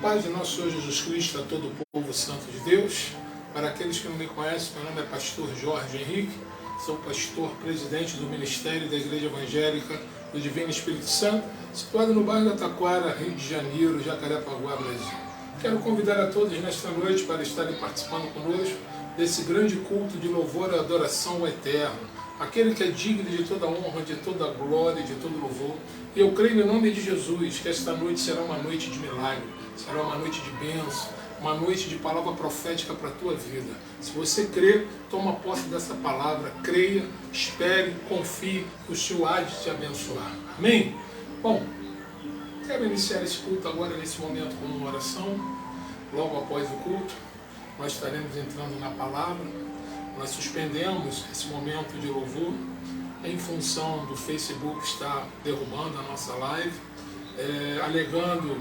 paz de nosso Senhor Jesus Cristo a todo o povo santo de Deus. Para aqueles que não me conhecem, meu nome é pastor Jorge Henrique, sou pastor presidente do Ministério da Igreja Evangélica do Divino Espírito Santo, situado no bairro da Taquara, Rio de Janeiro, Jacarepaguá, Brasil. Quero convidar a todos nesta noite para estarem participando conosco desse grande culto de louvor e adoração ao Eterno, aquele que é digno de toda honra, de toda glória, de todo louvor. E eu creio em nome de Jesus que esta noite será uma noite de milagre, será uma noite de bênção, uma noite de palavra profética para a tua vida. Se você crê, toma posse dessa palavra, creia, espere, confie, que o Senhor há de te abençoar. Amém? Bom, quero iniciar esse culto agora, nesse momento, com uma oração. Logo após o culto, nós estaremos entrando na palavra. Nós suspendemos esse momento de louvor em função do Facebook estar derrubando a nossa live, alegando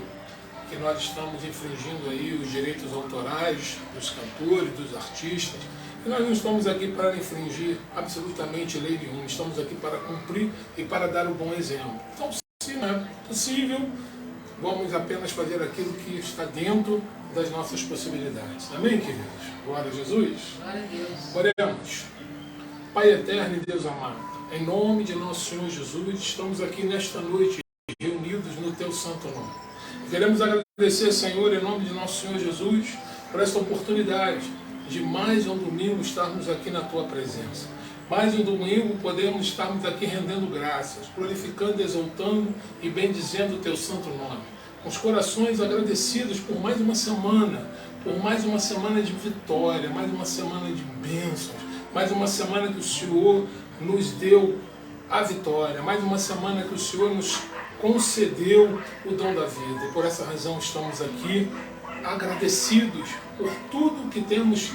que nós estamos infringindo aí os direitos autorais dos cantores, dos artistas. E nós não estamos aqui para infringir absolutamente lei nenhuma, estamos aqui para cumprir e para dar o bom exemplo. Então, se não é possível, vamos apenas fazer aquilo que está dentro das nossas possibilidades. Amém, queridos? Glória a Jesus. Glória a Deus. Oremos. Pai eterno e Deus amado, em nome de nosso Senhor Jesus, estamos aqui nesta noite reunidos no Teu santo nome. Queremos agradecer, Senhor, em nome de nosso Senhor Jesus, por esta oportunidade de mais um domingo estarmos aqui na Tua presença. Mais um domingo podemos estarmos aqui rendendo graças, glorificando, exaltando e bendizendo o Teu santo nome. Com os corações agradecidos por mais uma semana de vitória, mais uma semana de bênçãos, mais uma semana que o Senhor nos deu a vitória, mais uma semana que o Senhor nos concedeu o dom da vida. E por essa razão estamos aqui agradecidos por tudo que temos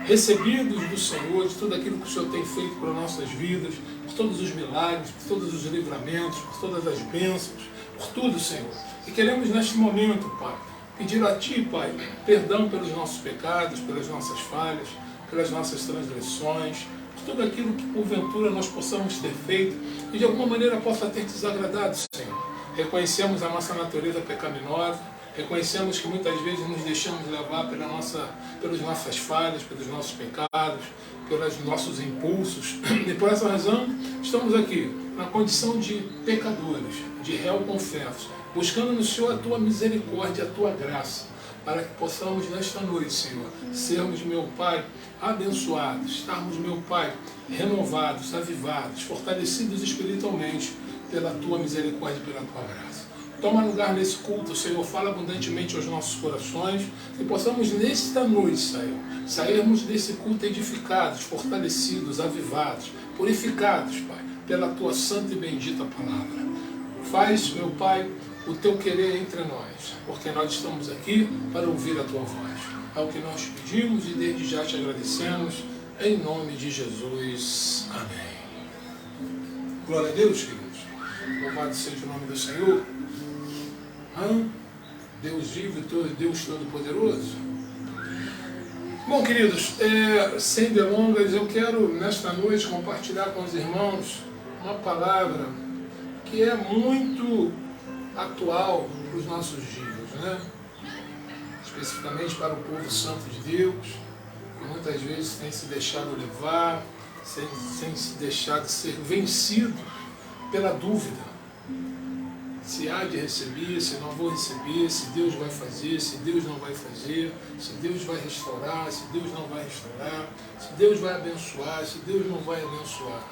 recebidos do Senhor, de tudo aquilo que o Senhor tem feito para nossas vidas, por todos os milagres, por todos os livramentos, por todas as bênçãos, por tudo, Senhor. E queremos neste momento, Pai, pedir a Ti, Pai, perdão pelos nossos pecados, pelas nossas falhas, pelas nossas transgressões, por tudo aquilo que porventura nós possamos ter feito e de alguma maneira possa ter desagradado, Senhor. Reconhecemos a nossa natureza pecaminosa, reconhecemos que muitas vezes nos deixamos levar pelas nossas falhas, pelos nossos pecados, pelos nossos impulsos. E por essa razão estamos aqui na condição de pecadores, de réu confessos, buscando no Senhor a Tua misericórdia, a Tua graça, para que possamos nesta noite, Senhor, sermos, meu Pai, abençoados, estarmos, meu Pai, renovados, avivados, fortalecidos espiritualmente pela Tua misericórdia e pela Tua graça. Toma lugar nesse culto, Senhor, fala abundantemente aos nossos corações, e possamos nesta noite, Senhor, sairmos desse culto edificados, fortalecidos, avivados, purificados, Pai, pela Tua santa e bendita palavra. Faz, meu Pai, o Teu querer entre nós, porque nós estamos aqui para ouvir a Tua voz. É o que nós pedimos e desde já te agradecemos, em nome de Jesus. Amém. Glória a Deus, queridos. Louvado seja o nome do Senhor. Deus vivo e Deus Todo-Poderoso. Bom, queridos, sem delongas, eu quero nesta noite compartilhar com os irmãos uma palavra que é muito atual para os nossos dias, né? Especificamente para o povo santo de Deus, que muitas vezes tem se deixado levar, sem se deixado ser vencido pela dúvida. Se há de receber, se não vou receber, se Deus vai fazer, se Deus não vai fazer, se Deus vai restaurar, se Deus não vai restaurar, se Deus vai abençoar, se Deus não vai abençoar.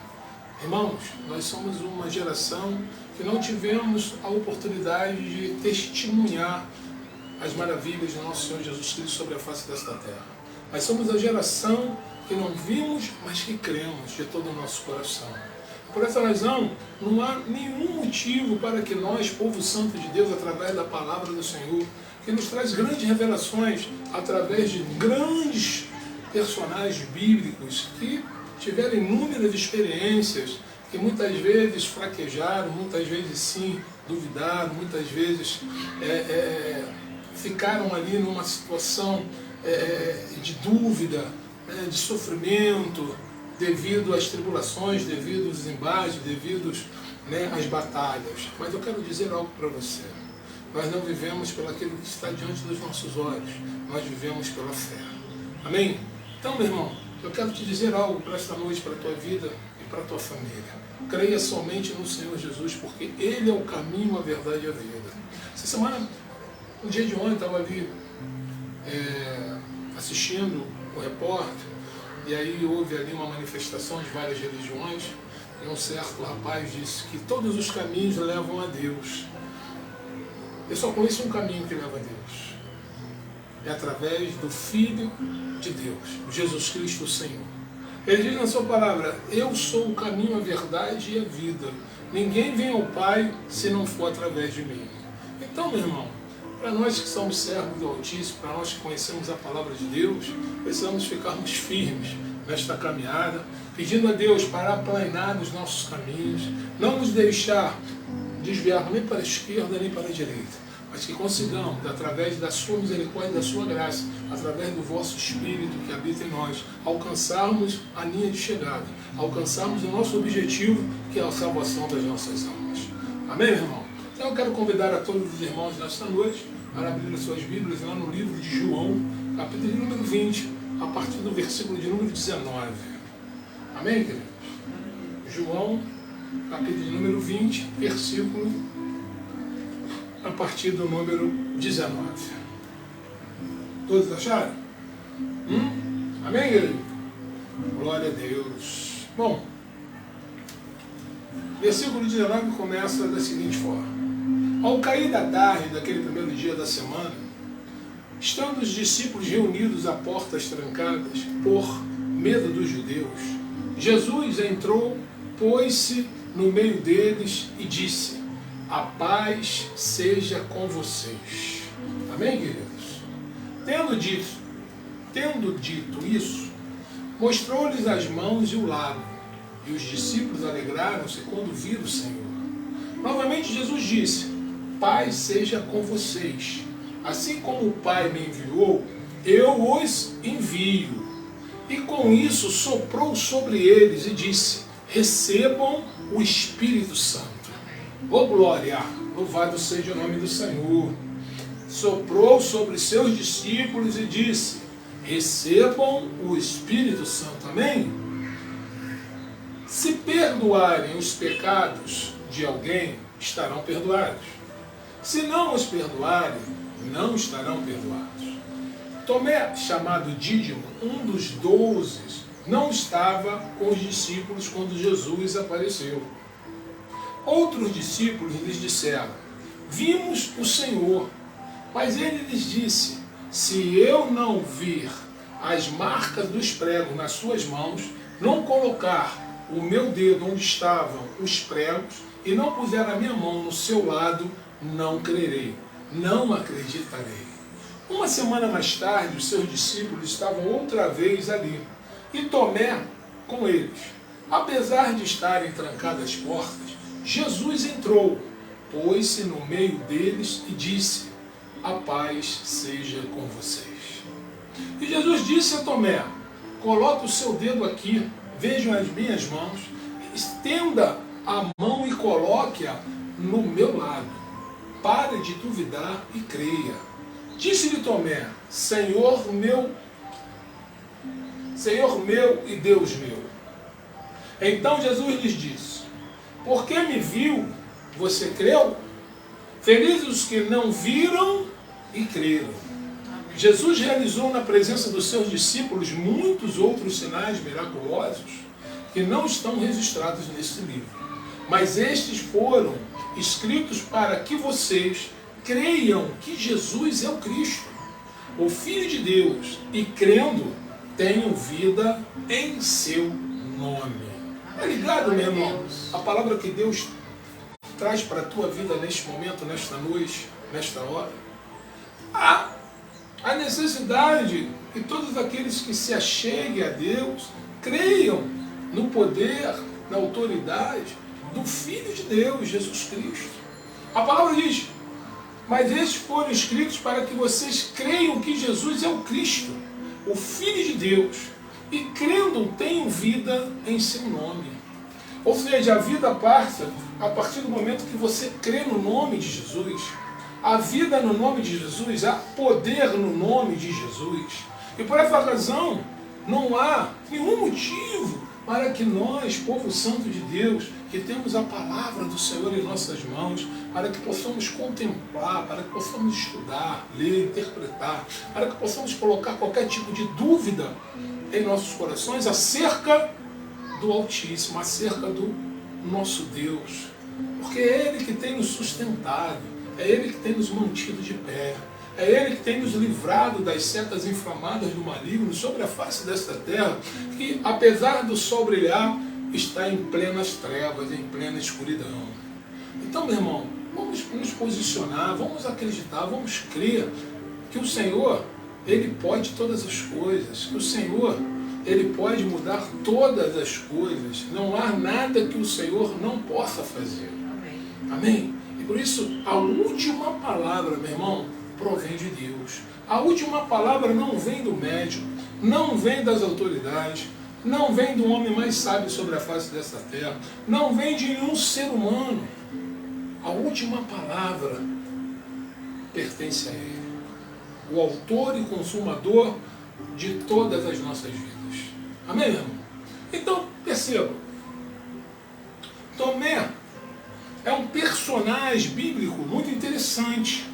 Irmãos, nós somos uma geração que não tivemos a oportunidade de testemunhar as maravilhas de nosso Senhor Jesus Cristo sobre a face desta terra. Mas somos a geração que não vimos, mas que cremos de todo o nosso coração. Por essa razão, não há nenhum motivo para que nós, povo santo de Deus, através da palavra do Senhor, que nos traz grandes revelações, através de grandes personagens bíblicos que tiveram inúmeras experiências, que muitas vezes fraquejaram, muitas vezes sim duvidaram, muitas vezes ficaram ali numa situação de dúvida, de sofrimento, devido às tribulações, devido aos embates, devido às batalhas. Mas eu quero dizer algo para você. Nós não vivemos pelo aquilo que está diante dos nossos olhos, nós vivemos pela fé. Amém? Então, meu irmão, eu quero te dizer algo para esta noite, para a tua vida e para a tua família. Creia somente no Senhor Jesus, porque Ele é o caminho, a verdade e a vida. Essa semana, no dia de ontem, eu estava ali assistindo o repórter, e aí houve ali uma manifestação de várias religiões, e um certo rapaz disse que todos os caminhos levam a Deus. Eu só conheço um caminho que leva a Deus. É através do Filho de Deus, Jesus Cristo o Senhor. Ele diz na sua palavra: eu sou o caminho, a verdade e a vida. Ninguém vem ao Pai se não for através de mim. Então, meu irmão, para nós que somos servos do Altíssimo, para nós que conhecemos a palavra de Deus, precisamos ficarmos firmes nesta caminhada, pedindo a Deus para aplanar os nossos caminhos, não nos deixar desviar nem para a esquerda nem para a direita, mas que consigamos, através da sua misericórdia e da sua graça, através do vosso Espírito que habita em nós, alcançarmos a linha de chegada, alcançarmos o nosso objetivo, que é a salvação das nossas almas. Amém, irmão? Então eu quero convidar a todos os irmãos nesta noite para abrir as suas Bíblias lá no livro de João, capítulo de número 20, a partir do versículo de número 19. Amém, queridos? João, capítulo de número 20, versículo a partir do número 19. Todos acharam? Amém, querido? Glória a Deus. Bom, versículo 19 começa da seguinte forma: ao cair da tarde daquele primeiro dia da semana, estando os discípulos reunidos a portas trancadas por medo dos judeus, Jesus entrou, pôs-se no meio deles e disse: a paz seja com vocês. Amém, queridos? Tendo dito isso, mostrou-lhes as mãos e o lado, e os discípulos alegraram-se quando viram o Senhor. Novamente Jesus disse: paz seja com vocês. Assim como o Pai me enviou, eu os envio. E com isso soprou sobre eles e disse: recebam o Espírito Santo. Ô glória! Louvado seja o nome do Senhor. Soprou sobre seus discípulos e disse: recebam o Espírito Santo. Amém? Se perdoarem os pecados de alguém, estarão perdoados. Se não os perdoarem, não estarão perdoados. Tomé, chamado Dídimo, um dos 12, não estava com os discípulos quando Jesus apareceu. Outros discípulos lhes disseram: vimos o Senhor. Mas ele lhes disse: se eu não vir as marcas dos pregos nas suas mãos, não colocar o meu dedo onde estavam os pregos e não puser a minha mão no seu lado, não crerei, não acreditarei. Uma semana mais tarde, os seus discípulos estavam outra vez ali, e Tomé com eles. Apesar de estarem trancadas as portas, Jesus entrou, pôs-se no meio deles e disse: a paz seja com vocês. E Jesus disse a Tomé: coloque o seu dedo aqui, vejam as minhas mãos, estenda a mão e coloque-a no meu lado. Pare de duvidar e creia. Disse-lhe Tomé: Senhor meu e Deus meu. Então Jesus lhes disse: porque me viu, você creu? Felizes os que não viram e creram. Jesus realizou na presença dos seus discípulos muitos outros sinais miraculosos que não estão registrados nesse livro. Mas estes foram escritos para que vocês creiam que Jesus é o Cristo, o Filho de Deus, e crendo, tenham vida em seu nome. Tá ligado, meu irmão? A palavra que Deus traz para a tua vida neste momento, nesta noite, nesta hora. A necessidade que todos aqueles que se acheguem a Deus creiam no poder, na autoridade do Filho de Deus, Jesus Cristo. A palavra diz: mas estes foram escritos para que vocês creiam que Jesus é o Cristo, o Filho de Deus, e crendo tenham vida em seu nome. Ou seja, a vida passa a partir do momento que você crê no nome de Jesus. há vida no nome de Jesus, há poder no nome de Jesus. E por essa razão, não há nenhum motivo para que nós, povo santo de Deus, que temos a palavra do Senhor em nossas mãos, para que possamos contemplar, para que possamos estudar, ler, interpretar, para que possamos colocar qualquer tipo de dúvida em nossos corações acerca do Altíssimo, acerca do nosso Deus. Porque é Ele que tem nos sustentado, é Ele que tem nos mantido de pé, é Ele que tem nos livrado das setas inflamadas do maligno sobre a face desta terra, que apesar do sol brilhar, está em plenas trevas, em plena escuridão. Então, meu irmão, vamos nos posicionar, vamos acreditar, vamos crer que o Senhor, Ele pode todas as coisas, que o Senhor, Ele pode mudar todas as coisas. Não há nada que o Senhor não possa fazer. Amém? E por isso, a última palavra, meu irmão, provém de Deus. A última palavra não vem do médico, não vem das autoridades, não vem do homem mais sábio sobre a face dessa terra, não vem de nenhum ser humano. A última palavra pertence a Ele, o autor e consumador de todas as nossas vidas. Amém, meu irmão? Então, perceba, Tomé é um personagem bíblico muito interessante.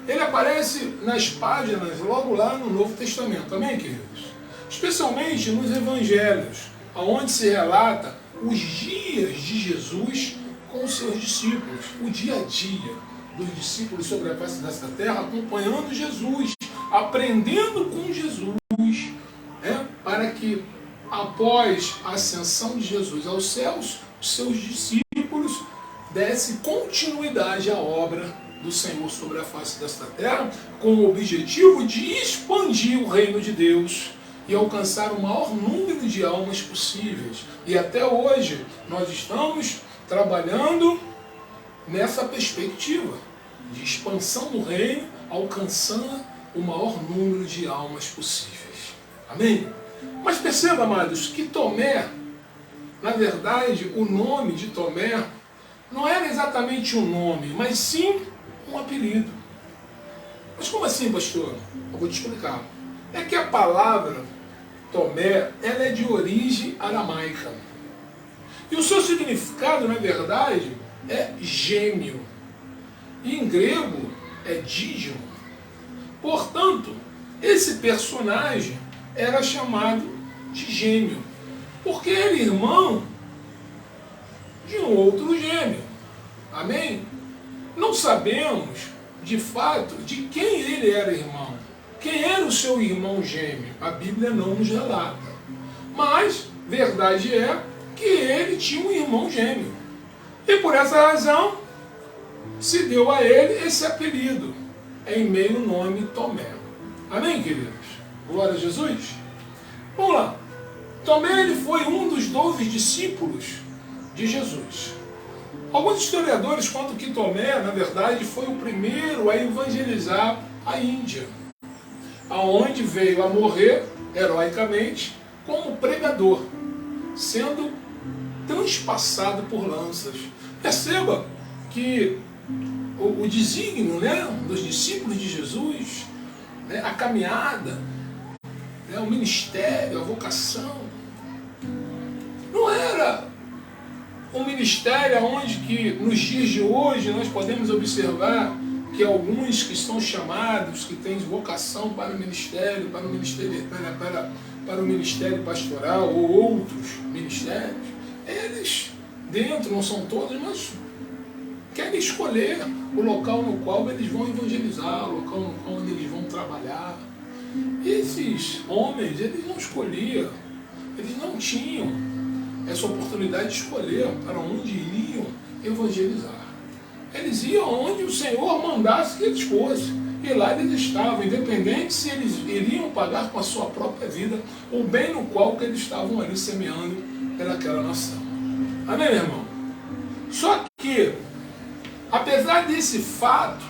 Ele aparece nas páginas logo lá no Novo Testamento, amém, queridos? Especialmente nos Evangelhos, onde se relata os dias de Jesus com os seus discípulos, o dia a dia dos discípulos sobre a face desta terra, acompanhando Jesus, aprendendo com Jesus, para que após a ascensão de Jesus aos céus, os seus discípulos dessem continuidade à obra do Senhor sobre a face desta terra, com o objetivo de expandir o reino de Deus e alcançar o maior número de almas possíveis. E até hoje nós estamos trabalhando nessa perspectiva de expansão do reino, alcançando o maior número de almas possíveis. Amém? Mas perceba, amados, que Tomé, na verdade, o nome de Tomé não era exatamente um nome, mas sim um apelido. Mas como assim, pastor? Eu vou te explicar. É que a palavra Tomé, ela é de origem aramaica. E o seu significado, na verdade, é gêmeo. E em grego é dídimo. Portanto, esse personagem era chamado de gêmeo, porque ele é irmão de um outro gêmeo. Amém? Não sabemos, de fato, de quem ele era irmão. Quem era o seu irmão gêmeo? A Bíblia não nos relata. Mas, verdade é que ele tinha um irmão gêmeo. E por essa razão, se deu a ele esse apelido, em meio ao nome Tomé. Amém, queridos? Glória a Jesus. Vamos lá. Tomé, ele foi um dos 12 discípulos de Jesus. Alguns historiadores contam que Tomé, na verdade, foi o primeiro a evangelizar a Índia, aonde veio a morrer heroicamente como pregador, sendo transpassado por lanças. Perceba que o desígnio, dos discípulos de Jesus, a caminhada, o ministério, a vocação, não era um ministério onde que nos dias de hoje nós podemos observar que alguns que estão chamados, que têm vocação para o ministério, para o ministério pastoral ou outros ministérios, eles dentro, não são todos, mas querem escolher o local no qual eles vão evangelizar, o local no qual eles vão trabalhar. Esses homens, eles não escolhiam, eles não tinham essa oportunidade de escolher para onde iriam evangelizar. Eles iam onde o Senhor mandasse que eles fossem. E lá eles estavam, independente se eles iriam pagar com a sua própria vida o bem no qual que eles estavam ali semeando pelaquela nação. Amém, meu irmão? Só que, apesar desse fato,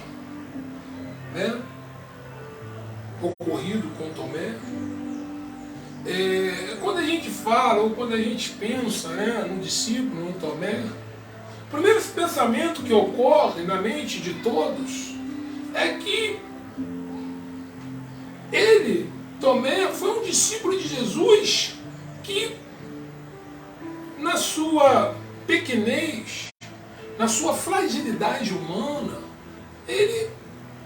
ocorrido com Tomé, quando a gente fala, ou quando a gente pensa no discípulo, no Tomé, o primeiro pensamento que ocorre na mente de todos é que ele, Tomé, foi um discípulo de Jesus que, na sua pequenez, na sua fragilidade humana, ele,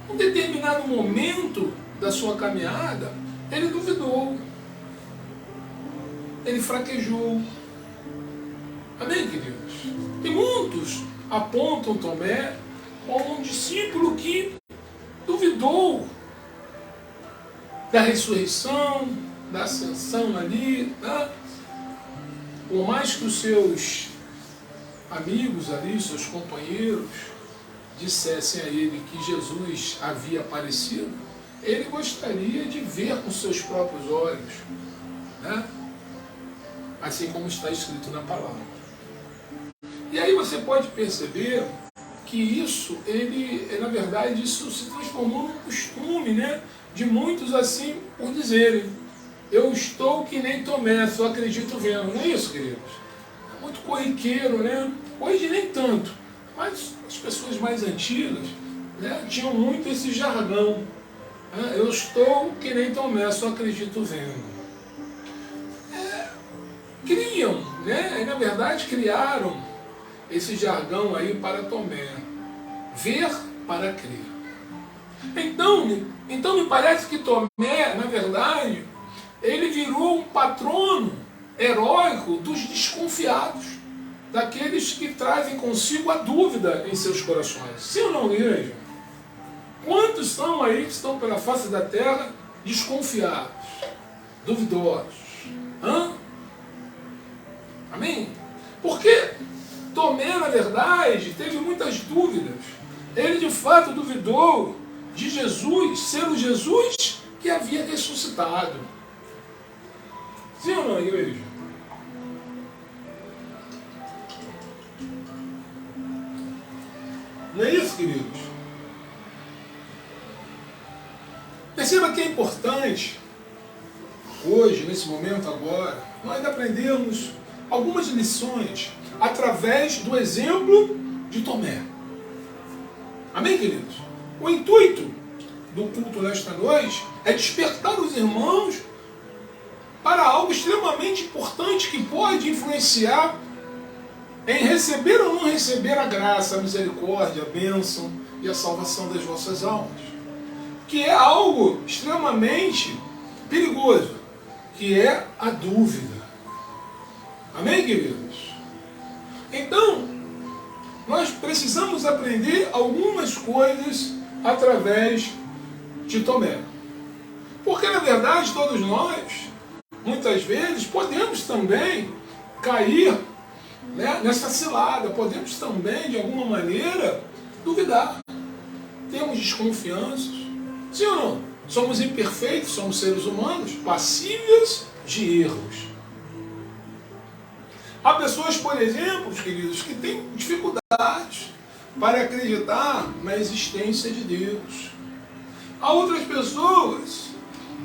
em um determinado momento da sua caminhada, ele duvidou, ele fraquejou. Amém, queridos? E muitos apontam Tomé como um discípulo que duvidou da ressurreição, da ascensão ali, né? Por mais que os seus amigos ali, seus companheiros, dissessem a ele que Jesus havia aparecido, ele gostaria de ver com seus próprios olhos, né? Assim como está escrito na palavra. E aí você pode perceber que isso, na verdade, isso se transformou num costume, né? De muitos assim por dizerem: eu estou que nem Tomé, só acredito vendo. Não é isso, queridos? É muito corriqueiro, né? Hoje nem tanto, mas as pessoas mais antigas, né, tinham muito esse jargão. Né? Eu estou que nem Tomé, só acredito vendo. Criam, né? E, na verdade, criaram esse jargão aí para Tomé. Ver para crer. Então me parece que Tomé, na verdade, ele virou um patrono heróico dos desconfiados, daqueles que trazem consigo a dúvida em seus corações. Sim ou não, igreja? Quantos são aí que estão pela face da terra desconfiados, duvidosos? Hã? Amém? Porque Tomé, na verdade, teve muitas dúvidas. Ele, de fato, duvidou de Jesus ser o Jesus que havia ressuscitado. Sim ou não, igreja? Não é isso, queridos? Perceba que é importante, hoje, nesse momento agora, nós aprendemos algumas lições através do exemplo de Tomé. Amém, queridos? O intuito do culto nesta noite é despertar os irmãos para algo extremamente importante que pode influenciar em receber ou não receber a graça, a misericórdia, a bênção e a salvação das vossas almas. Que é algo extremamente perigoso, que é a dúvida. Amém, queridos? Então, nós precisamos aprender algumas coisas através de Tomé. Porque, na verdade, todos nós, muitas vezes, podemos também cair, né, nessa cilada, podemos também, de alguma maneira, duvidar. Temos desconfianças. Sim ou não? Somos imperfeitos, somos seres humanos, passíveis de erros. Há pessoas, por exemplo, queridos, que têm dificuldades para acreditar na existência de Deus. Há outras pessoas,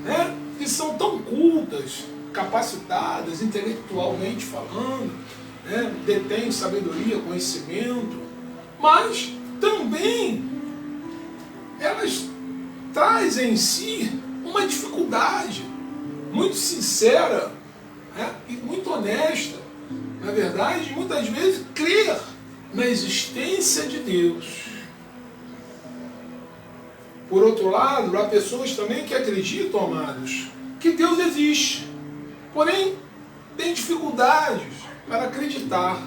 né, que são tão cultas, capacitadas, intelectualmente falando, né, detêm sabedoria, conhecimento, mas também elas trazem em si uma dificuldade muito sincera, né, e muito honesta, na verdade, muitas vezes, crer na existência de Deus. Por outro lado, há pessoas também que acreditam, amados, que Deus existe, porém têm dificuldades para acreditar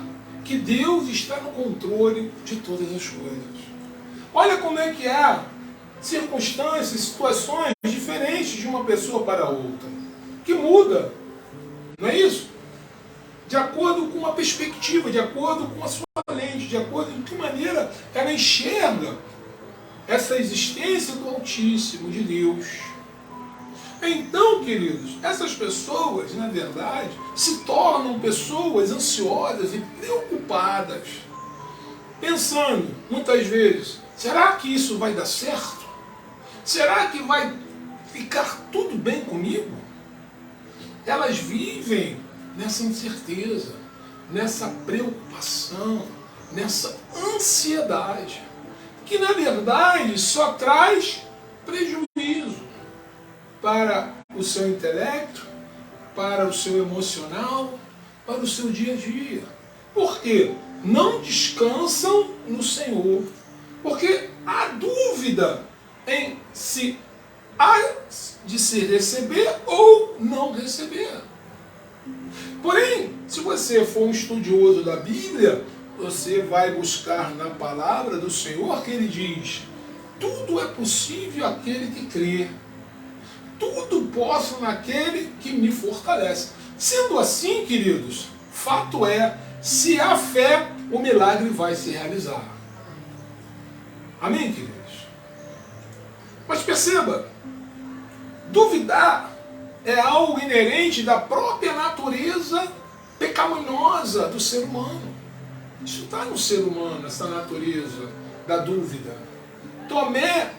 que Deus está no controle de todas as coisas. Olha como é que há circunstâncias, situações diferentes de uma pessoa para outra, que muda, não é isso? De acordo com a perspectiva, de acordo com a sua lente, de acordo com que maneira ela enxerga essa existência do Altíssimo, de Deus. Então, queridos, essas pessoas, na verdade, se tornam pessoas ansiosas e preocupadas, pensando, muitas vezes, será que isso vai dar certo? Será que vai ficar tudo bem comigo? Elas vivem nessa incerteza, nessa preocupação, nessa ansiedade. que na verdade só traz prejuízo para o seu intelecto, para o seu emocional, para o seu dia a dia. Por quê? Não descansam no Senhor. Porque há dúvida em se há de se receber ou não receber. Porém, se você for um estudioso da Bíblia, você vai buscar na palavra do Senhor que ele diz: tudo é possível àquele que crê. Tudo posso naquele que me fortalece. Sendo assim, queridos, fato é, se há fé, o milagre vai se realizar. Amém, queridos? Mas perceba, duvidar é algo inerente da própria natureza pecaminosa do ser humano. Isso está no ser humano, essa natureza da dúvida. Tomé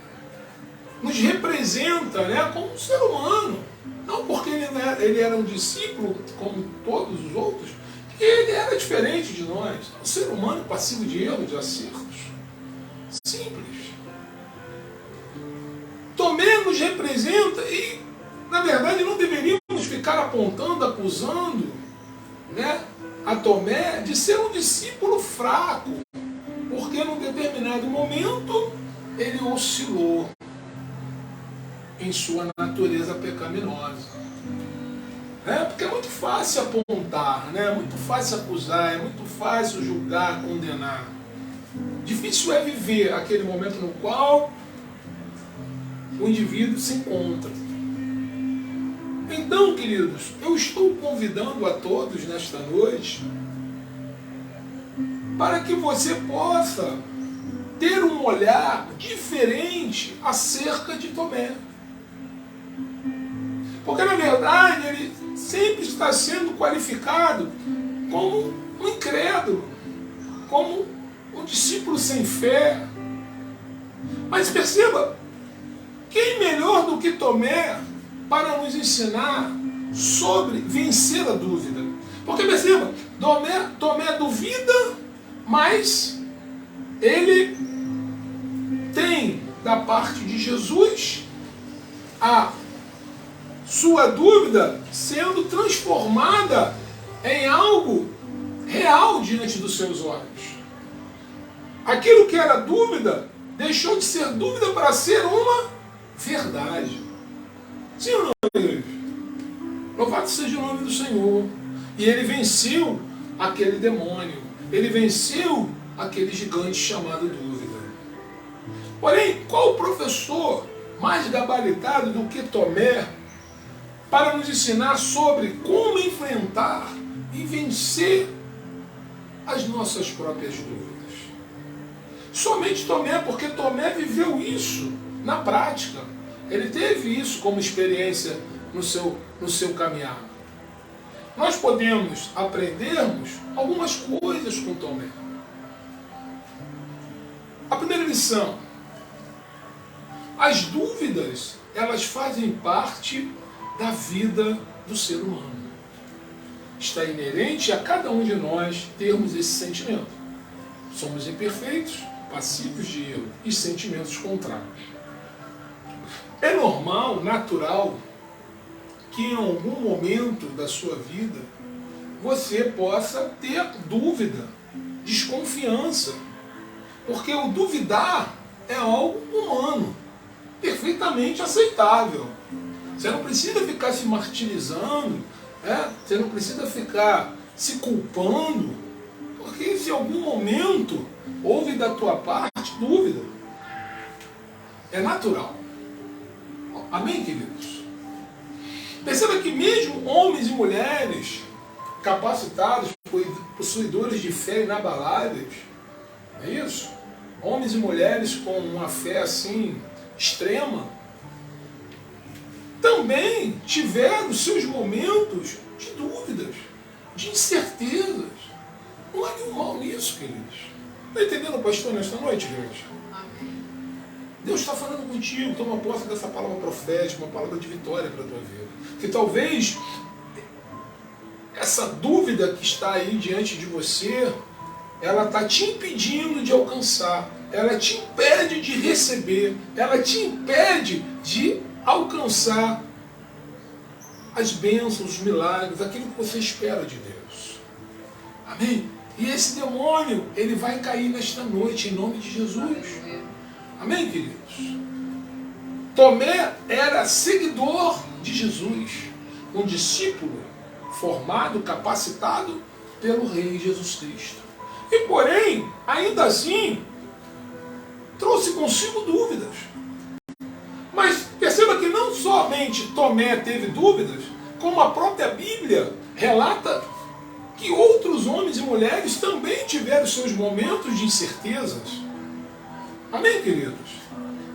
nos representa, né, como um ser humano. Não porque ele era um discípulo, como todos os outros, que ele era diferente de nós. Um ser humano passivo de erros, de acertos. Simples. Tomé nos representa e, na verdade, não deveríamos ficar apontando, acusando, né, a Tomé de ser um discípulo fraco, porque num determinado momento ele oscilou em sua natureza pecaminosa. Porque é muito fácil apontar, né? É muito fácil acusar, é muito fácil julgar, condenar. Difícil é viver aquele momento no qual o indivíduo se encontra. Então, queridos, eu estou convidando a todos nesta noite para que você possa ter um olhar diferente acerca de Tomé. Porque, na verdade, ele sempre está sendo qualificado como um incrédulo, como um discípulo sem fé. Mas perceba, quem melhor do que Tomé para nos ensinar sobre vencer a dúvida? Porque perceba, Tomé duvida, mas ele tem da parte de Jesus a sua dúvida sendo transformada em algo real diante dos seus olhos. Aquilo que era dúvida deixou de ser dúvida para ser uma verdade. Sim ou não, igreja? Louvado seja o nome do Senhor. E ele venceu aquele demônio. Ele venceu aquele gigante chamado dúvida. Porém, qual professor mais gabaritado do que Tomé para nos ensinar sobre como enfrentar e vencer as nossas próprias dúvidas? Somente Tomé, porque Tomé viveu isso na prática. Ele teve isso como experiência no seu caminhar. Nós podemos aprendermos algumas coisas com Tomé. A primeira lição: as dúvidas, elas fazem parte da vida do ser humano. Está inerente a cada um de nós termos esse sentimento. Somos imperfeitos, passíveis de erro e sentimentos contrários. É normal, natural, que em algum momento da sua vida você possa ter dúvida, desconfiança, porque o duvidar é algo humano, perfeitamente aceitável. Você não precisa ficar se martirizando, você não precisa ficar se culpando, porque se em algum momento houve da tua parte dúvida, é natural. Amém, queridos? Perceba que mesmo homens e mulheres capacitados, possuidores de fé inabaláveis, é isso? Homens e mulheres com uma fé assim extrema, também tiveram seus momentos de dúvidas, de incertezas. Não há nenhum mal nisso, queridos. Está entendendo, pastor, nesta noite, gente? Deus está falando contigo, toma posse dessa palavra profética, uma palavra de vitória para a tua vida. Que talvez essa dúvida que está aí diante de você, ela está te impedindo de alcançar ela te impede de receber, ela te impede de alcançar as bênçãos, os milagres, aquilo que você espera de Deus. Amém? E esse demônio, ele vai cair nesta noite, em nome de Jesus. Amém, queridos? Tomé era seguidor de Jesus, um discípulo formado, capacitado pelo Rei Jesus Cristo. E porém, ainda assim, trouxe consigo dúvidas. Mas perceba que não somente Tomé teve dúvidas, como a própria Bíblia relata que outros homens e mulheres também tiveram seus momentos de incertezas. Amém, queridos?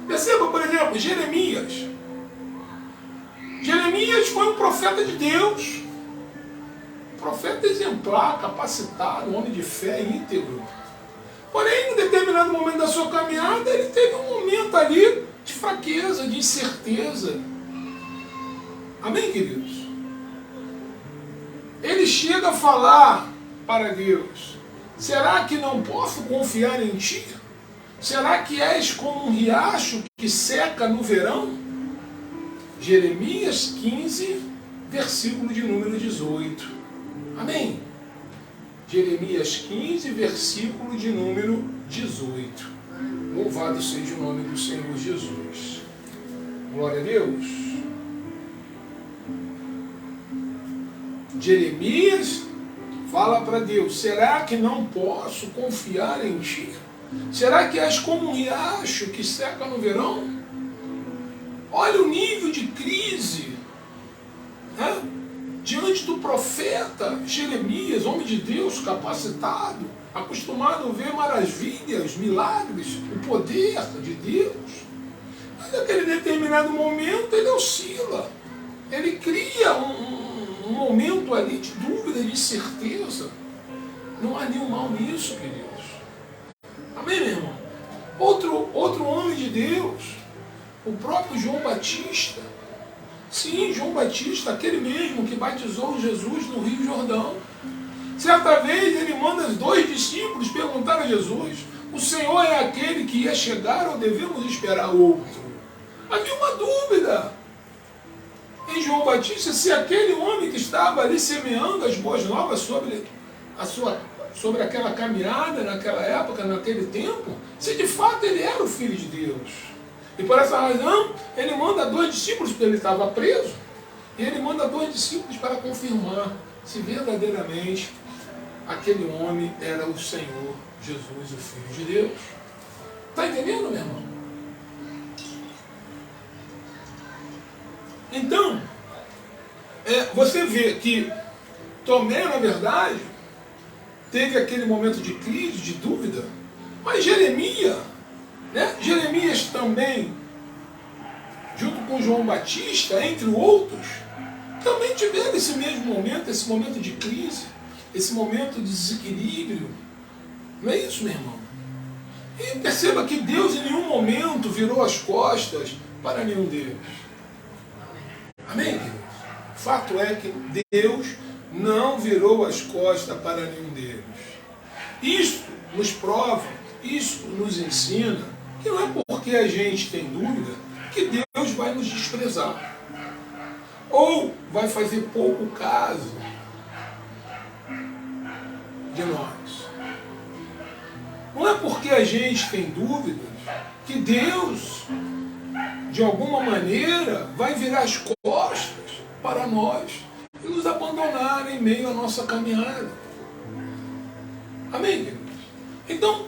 Perceba, por exemplo, Jeremias. Jeremias foi um profeta de Deus. Profeta exemplar, capacitado, um homem de fé íntegro. Porém, em determinado momento da sua caminhada, ele teve um momento ali de fraqueza, de incerteza. Amém, queridos? Ele chega a falar para Deus: será que não posso confiar em ti? Será que és como um riacho que seca no verão? Jeremias 15, versículo de número 18. Amém? Jeremias 15, versículo de número 18. Louvado seja o nome do Senhor Jesus. Glória a Deus. Jeremias fala para Deus: será que não posso confiar em ti? Será que és como um riacho que seca no verão? Olha o nível de crise, né? Diante do profeta Jeremias, homem de Deus capacitado, acostumado a ver maravilhas, milagres, o poder de Deus. Mas naquele determinado momento ele oscila, ele cria um momento ali de dúvida, de incerteza. Não há nenhum mal nisso, queridos. Amém, meu irmão? Outro homem de Deus, o próprio João Batista. Sim, João Batista, aquele mesmo que batizou Jesus no Rio Jordão. Certa vez ele manda os 2 discípulos perguntar a Jesus: o Senhor é aquele que ia chegar ou devemos esperar outro? Havia uma dúvida em João Batista se aquele homem que estava ali semeando as boas novas sobre aquela caminhada naquela época, naquele tempo, se de fato ele era o Filho de Deus. E por essa razão, ele manda 2 discípulos, porque ele estava preso, e ele manda 2 discípulos para confirmar se verdadeiramente aquele homem era o Senhor Jesus, o Filho de Deus. Está entendendo, meu irmão? Então, você vê que Tomé, na verdade, teve aquele momento de crise, de dúvida, mas Jeremias também, junto com João Batista, entre outros, também tiveram esse mesmo momento, esse momento de crise, esse momento de desequilíbrio. Não é isso, meu irmão? E perceba que Deus em nenhum momento virou as costas para nenhum deles. Amém, queridos? Fato é que Deus não virou as costas para nenhum deles. Isto nos prova, isto nos ensina que não é porque a gente tem dúvida que Deus vai nos desprezar ou vai fazer pouco caso de nós. Não é porque a gente tem dúvidas que Deus, de alguma maneira, vai virar as costas para nós e nos abandonar em meio à nossa caminhada. Amém, queridos? Então,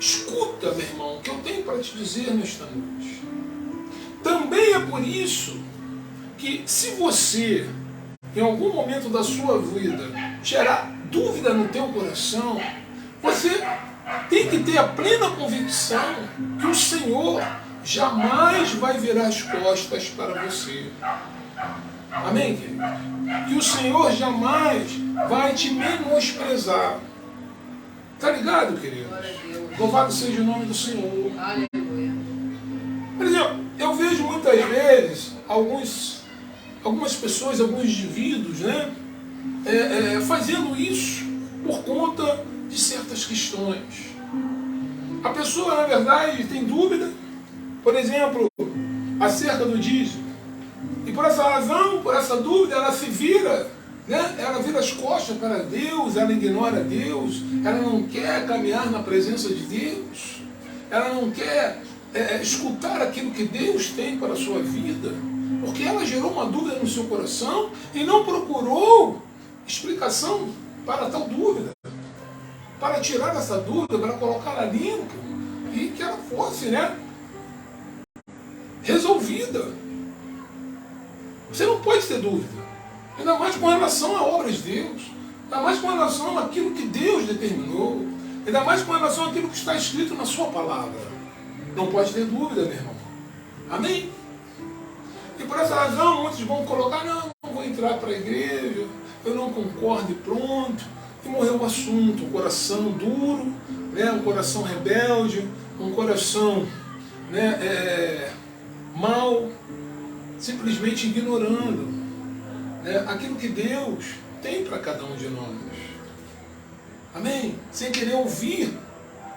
escuta, meu irmão, o que eu tenho para te dizer nesta noite. Também é por isso que, se você, em algum momento da sua vida, gerar dúvida no teu coração, você tem que ter a plena convicção que o Senhor jamais vai virar as costas para você. Amém, querido? Que o Senhor jamais vai te menosprezar. Tá ligado, queridos? Louvado seja o nome do Senhor. Aleluia. Por exemplo, eu vejo muitas vezes algumas pessoas, alguns indivíduos, né, fazendo isso por conta de certas questões. A pessoa, na verdade, tem dúvida, por exemplo, acerca do dízimo. E por essa razão, por essa dúvida, ela se vira, né? Ela vira as costas para Deus, ela ignora Deus, ela não quer caminhar na presença de Deus, ela não quer escutar aquilo que Deus tem para a sua vida, porque ela gerou uma dúvida no seu coração e não procurou explicação para tal dúvida, para tirar essa dúvida, para colocá-la limpo e que ela fosse, né, resolvida. Você não pode ter dúvida, ainda mais com relação à obra de Deus, ainda mais com relação àquilo que Deus determinou, ainda mais com relação àquilo que está escrito na sua palavra. Não pode ter dúvida, meu irmão. Amém? E por essa razão, muitos vão colocar, não vou entrar para a igreja, eu não concordo e pronto. E morreu o assunto, um coração duro, né, um coração rebelde, um coração, né, mau, simplesmente ignorando, né, aquilo que Deus tem para cada um de nós. Amém? Sem querer ouvir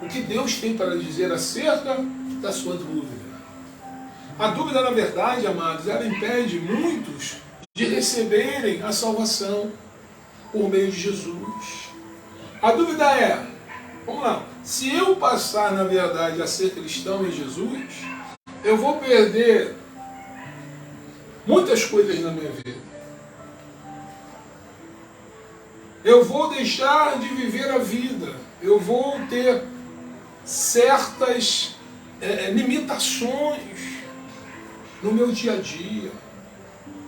o que Deus tem para dizer acerca da sua dúvida. A dúvida, na verdade, amados, ela impede muitos de receberem a salvação por meio de Jesus. A dúvida é, vamos lá, se eu passar, na verdade, a ser cristão em Jesus, eu vou perder muitas coisas na minha vida. Eu vou deixar de viver a vida. Eu vou ter certas limitações no meu dia a dia.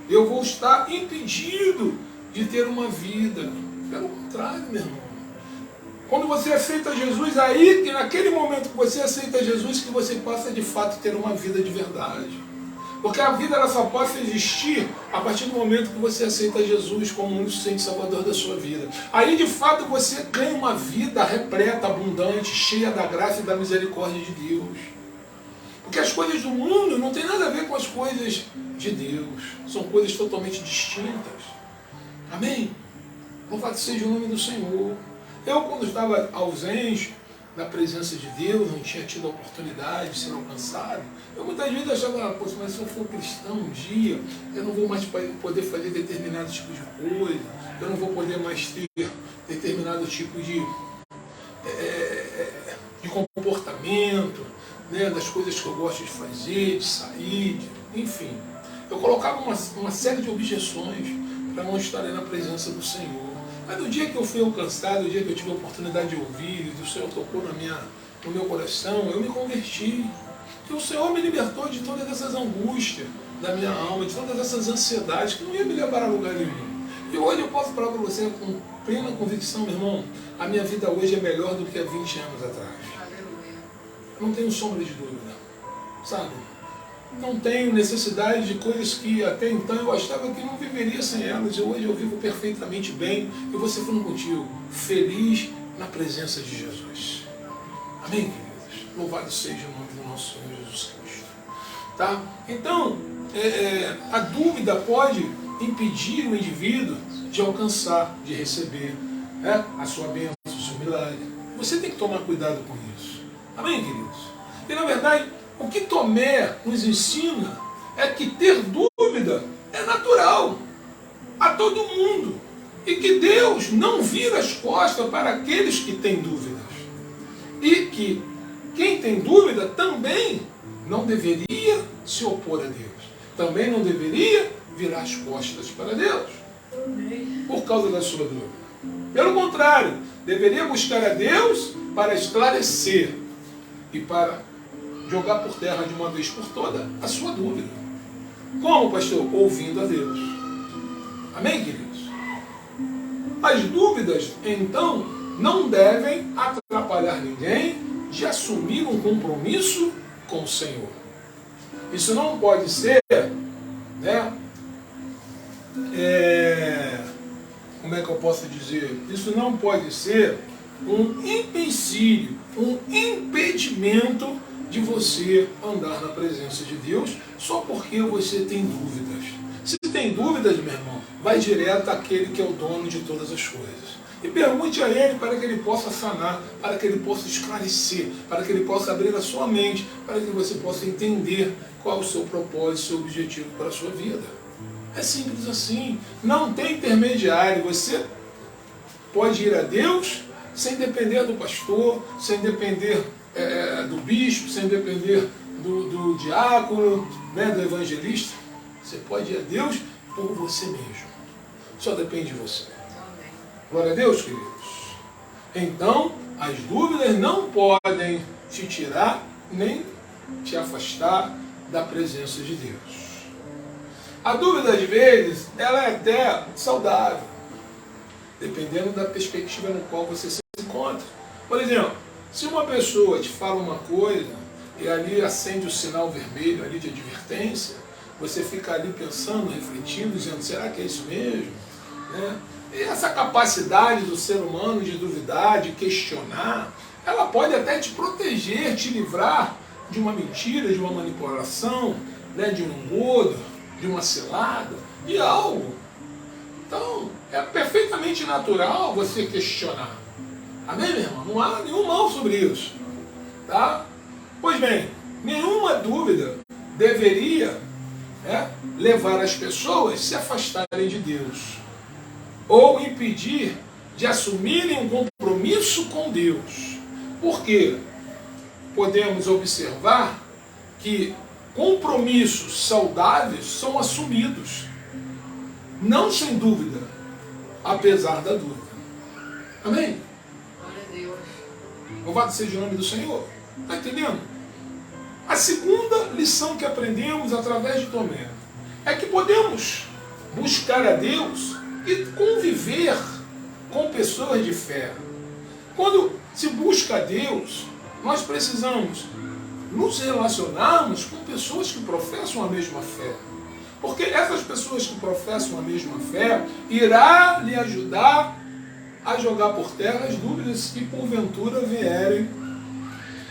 Eu vou estar impedido de ter uma vida. Pelo contrário, meu irmão. Quando você aceita Jesus, aí que naquele momento que você aceita Jesus, que você passa de fato a ter uma vida de verdade. Porque a vida ela só pode existir a partir do momento que você aceita Jesus como único Senhor e Salvador da sua vida. Aí de fato você ganha uma vida repleta, abundante, cheia da graça e da misericórdia de Deus. Porque as coisas do mundo não tem nada a ver com as coisas de Deus. São coisas totalmente distintas. Amém? Louvado seja o nome do Senhor. Eu, quando estava ausente da presença de Deus, não tinha tido a oportunidade de ser alcançado, eu muitas vezes achava, poxa, mas se eu for cristão um dia, eu não vou mais poder fazer determinado tipo de coisa, eu não vou poder mais ter determinado tipo de comportamento, né, das coisas que eu gosto de fazer, de sair, enfim. Eu colocava uma série de objeções para não estar na presença do Senhor. Mas no dia que eu fui alcançado, no dia que eu tive a oportunidade de ouvir, e o Senhor tocou no meu coração, eu me converti. E o Senhor me libertou de todas essas angústias da minha alma, de todas essas ansiedades que não ia me levar a lugar nenhum. E hoje eu posso falar para você com plena convicção, meu irmão, a minha vida hoje é melhor do que há 20 anos atrás. Eu não tenho sombra de dúvida, sabe? Não tenho necessidade de coisas que até então eu achava que não viveria sem elas. E hoje eu vivo perfeitamente bem. E vou ser falando contigo, feliz na presença de Jesus. Amém, queridos? Louvado seja o nome do nosso Senhor Jesus Cristo. Tá? Então, a dúvida pode impedir o indivíduo de alcançar, de receber, né, a sua bênção, o seu milagre. Você tem que tomar cuidado com isso. Amém, queridos? E na verdade, o que Tomé nos ensina é que ter dúvida é natural a todo mundo. E que Deus não vira as costas para aqueles que têm dúvidas. E que quem tem dúvida também não deveria se opor a Deus. Também não deveria virar as costas para Deus por causa da sua dúvida. Pelo contrário, deveria buscar a Deus para esclarecer e para jogar por terra de uma vez por toda a sua dúvida. Como, pastor? Ouvindo a Deus. Amém, queridos? As dúvidas, então, não devem atrapalhar ninguém de assumir um compromisso com o Senhor. Isso não pode ser, né? Como é que eu posso dizer? Isso não pode ser um empecilho, um impedimento de você andar na presença de Deus só porque você tem dúvidas. Se tem dúvidas, meu irmão, vai direto àquele que é o dono de todas as coisas. e pergunte a Ele para que Ele possa sanar, para que Ele possa esclarecer, para que Ele possa abrir a sua mente, para que você possa entender qual é o seu propósito, o seu objetivo para a sua vida. É simples assim, não tem intermediário. Você pode ir a Deus sem depender do pastor, sem depender do bispo, sem depender do diácono, né, do evangelista. Você pode ir a Deus por você mesmo. Só depende de você. Glória a Deus, queridos. Então, as dúvidas não podem te tirar nem te afastar da presença de Deus. A dúvida, às vezes, ela é até saudável, dependendo da perspectiva no qual você se encontra. Por exemplo, se uma pessoa te fala uma coisa e ali acende o sinal vermelho ali de advertência, você fica ali pensando, refletindo, dizendo, será que é isso mesmo? Né? E essa capacidade do ser humano de duvidar, de questionar, ela pode até te proteger, te livrar de uma mentira, de uma manipulação, né, de um engodo, de uma cilada, de algo. Então, é perfeitamente natural você questionar. Amém, meu irmão? Não há nenhum mal sobre isso. Tá? Pois bem, nenhuma dúvida deveria levar as pessoas a se afastarem de Deus ou impedir de assumirem um compromisso com Deus. Por quê? Podemos observar que compromissos saudáveis são assumidos, não sem dúvida, apesar da dúvida. Amém? Glória a Deus. Louvado seja o nome do Senhor. Está entendendo? A segunda lição que aprendemos através de Tomé é que podemos buscar a Deus e conviver com pessoas de fé. Quando se busca a Deus, nós precisamos nos relacionarmos com pessoas que professam a mesma fé. Porque essas pessoas que professam a mesma fé irá lhe ajudar a jogar por terra as dúvidas que porventura vierem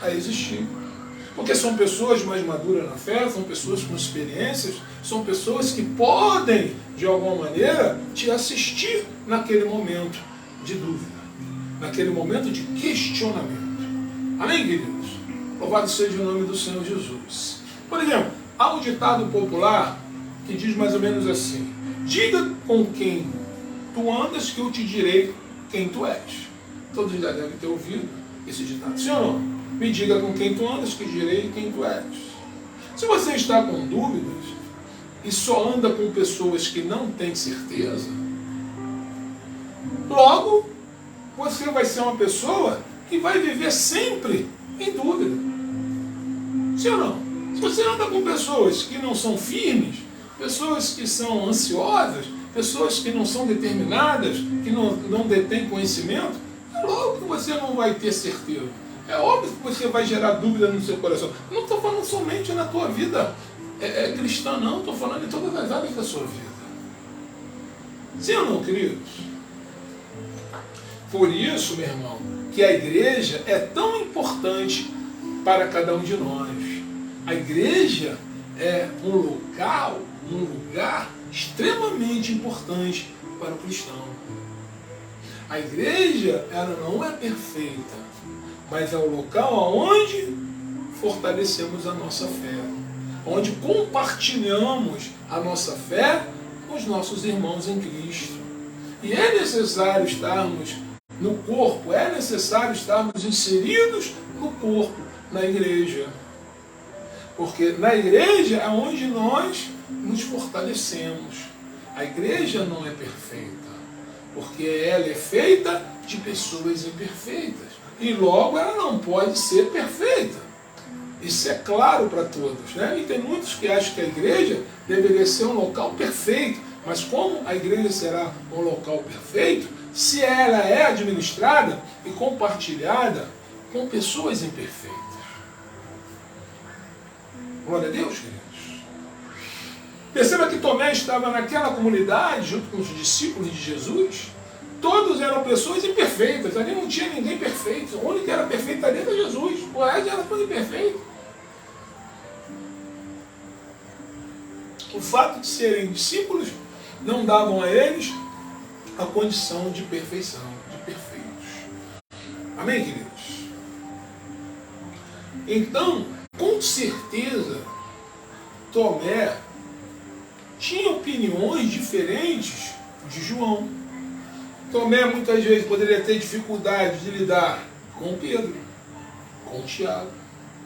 a existir. Porque são pessoas mais maduras na fé, são pessoas com experiências, são pessoas que podem, de alguma maneira, te assistir naquele momento de dúvida, naquele momento de questionamento. Amém, queridos? Louvado seja o nome do Senhor Jesus. Por exemplo, há um ditado popular que diz mais ou menos assim: diga com quem tu andas que eu te direi quem tu és. Todos já devem ter ouvido esse ditado, sim ou não? Me diga com quem tu andas que direi quem tu és. Se você está com dúvidas e só anda com pessoas que não têm certeza, logo você vai ser uma pessoa que vai viver sempre em dúvida. Sim ou não? Se você anda com pessoas que não são firmes, pessoas que são ansiosas, pessoas que não são determinadas, que não detêm conhecimento, é logo que você não vai ter certeza. É óbvio que você vai gerar dúvida no seu coração. Eu não estou falando somente na tua vida cristã, não. Estou falando em todas as áreas da sua vida. Sim ou não, queridos? Por isso, meu irmão, que a igreja é tão importante para cada um de nós. A igreja é um lugar extremamente importante para o cristão. A igreja, ela não é perfeita, mas é o local onde fortalecemos a nossa fé, onde compartilhamos a nossa fé com os nossos irmãos em Cristo. E é necessário estarmos no corpo, é necessário estarmos inseridos no corpo, na igreja. Porque na igreja é onde nós nos fortalecemos. A igreja não é perfeita, porque ela é feita de pessoas imperfeitas. E logo ela não pode ser perfeita. Isso é claro para todos, né? E tem muitos que acham que a igreja deveria ser um local perfeito. Mas como a igreja será um local perfeito se ela é administrada e compartilhada com pessoas imperfeitas? Glória a Deus, queridos. Perceba que Tomé estava naquela comunidade junto com os discípulos de Jesus. Todos eram pessoas imperfeitas, ali não tinha ninguém perfeito. O único que era perfeito ali era Jesus. O resto era tudo imperfeito. O fato de serem discípulos não davam a eles a condição de perfeição, de Amém, queridos? Então, com certeza, Tomé tinha opiniões diferentes de João. Tomé muitas vezes poderia ter dificuldade de lidar com Pedro, com Tiago,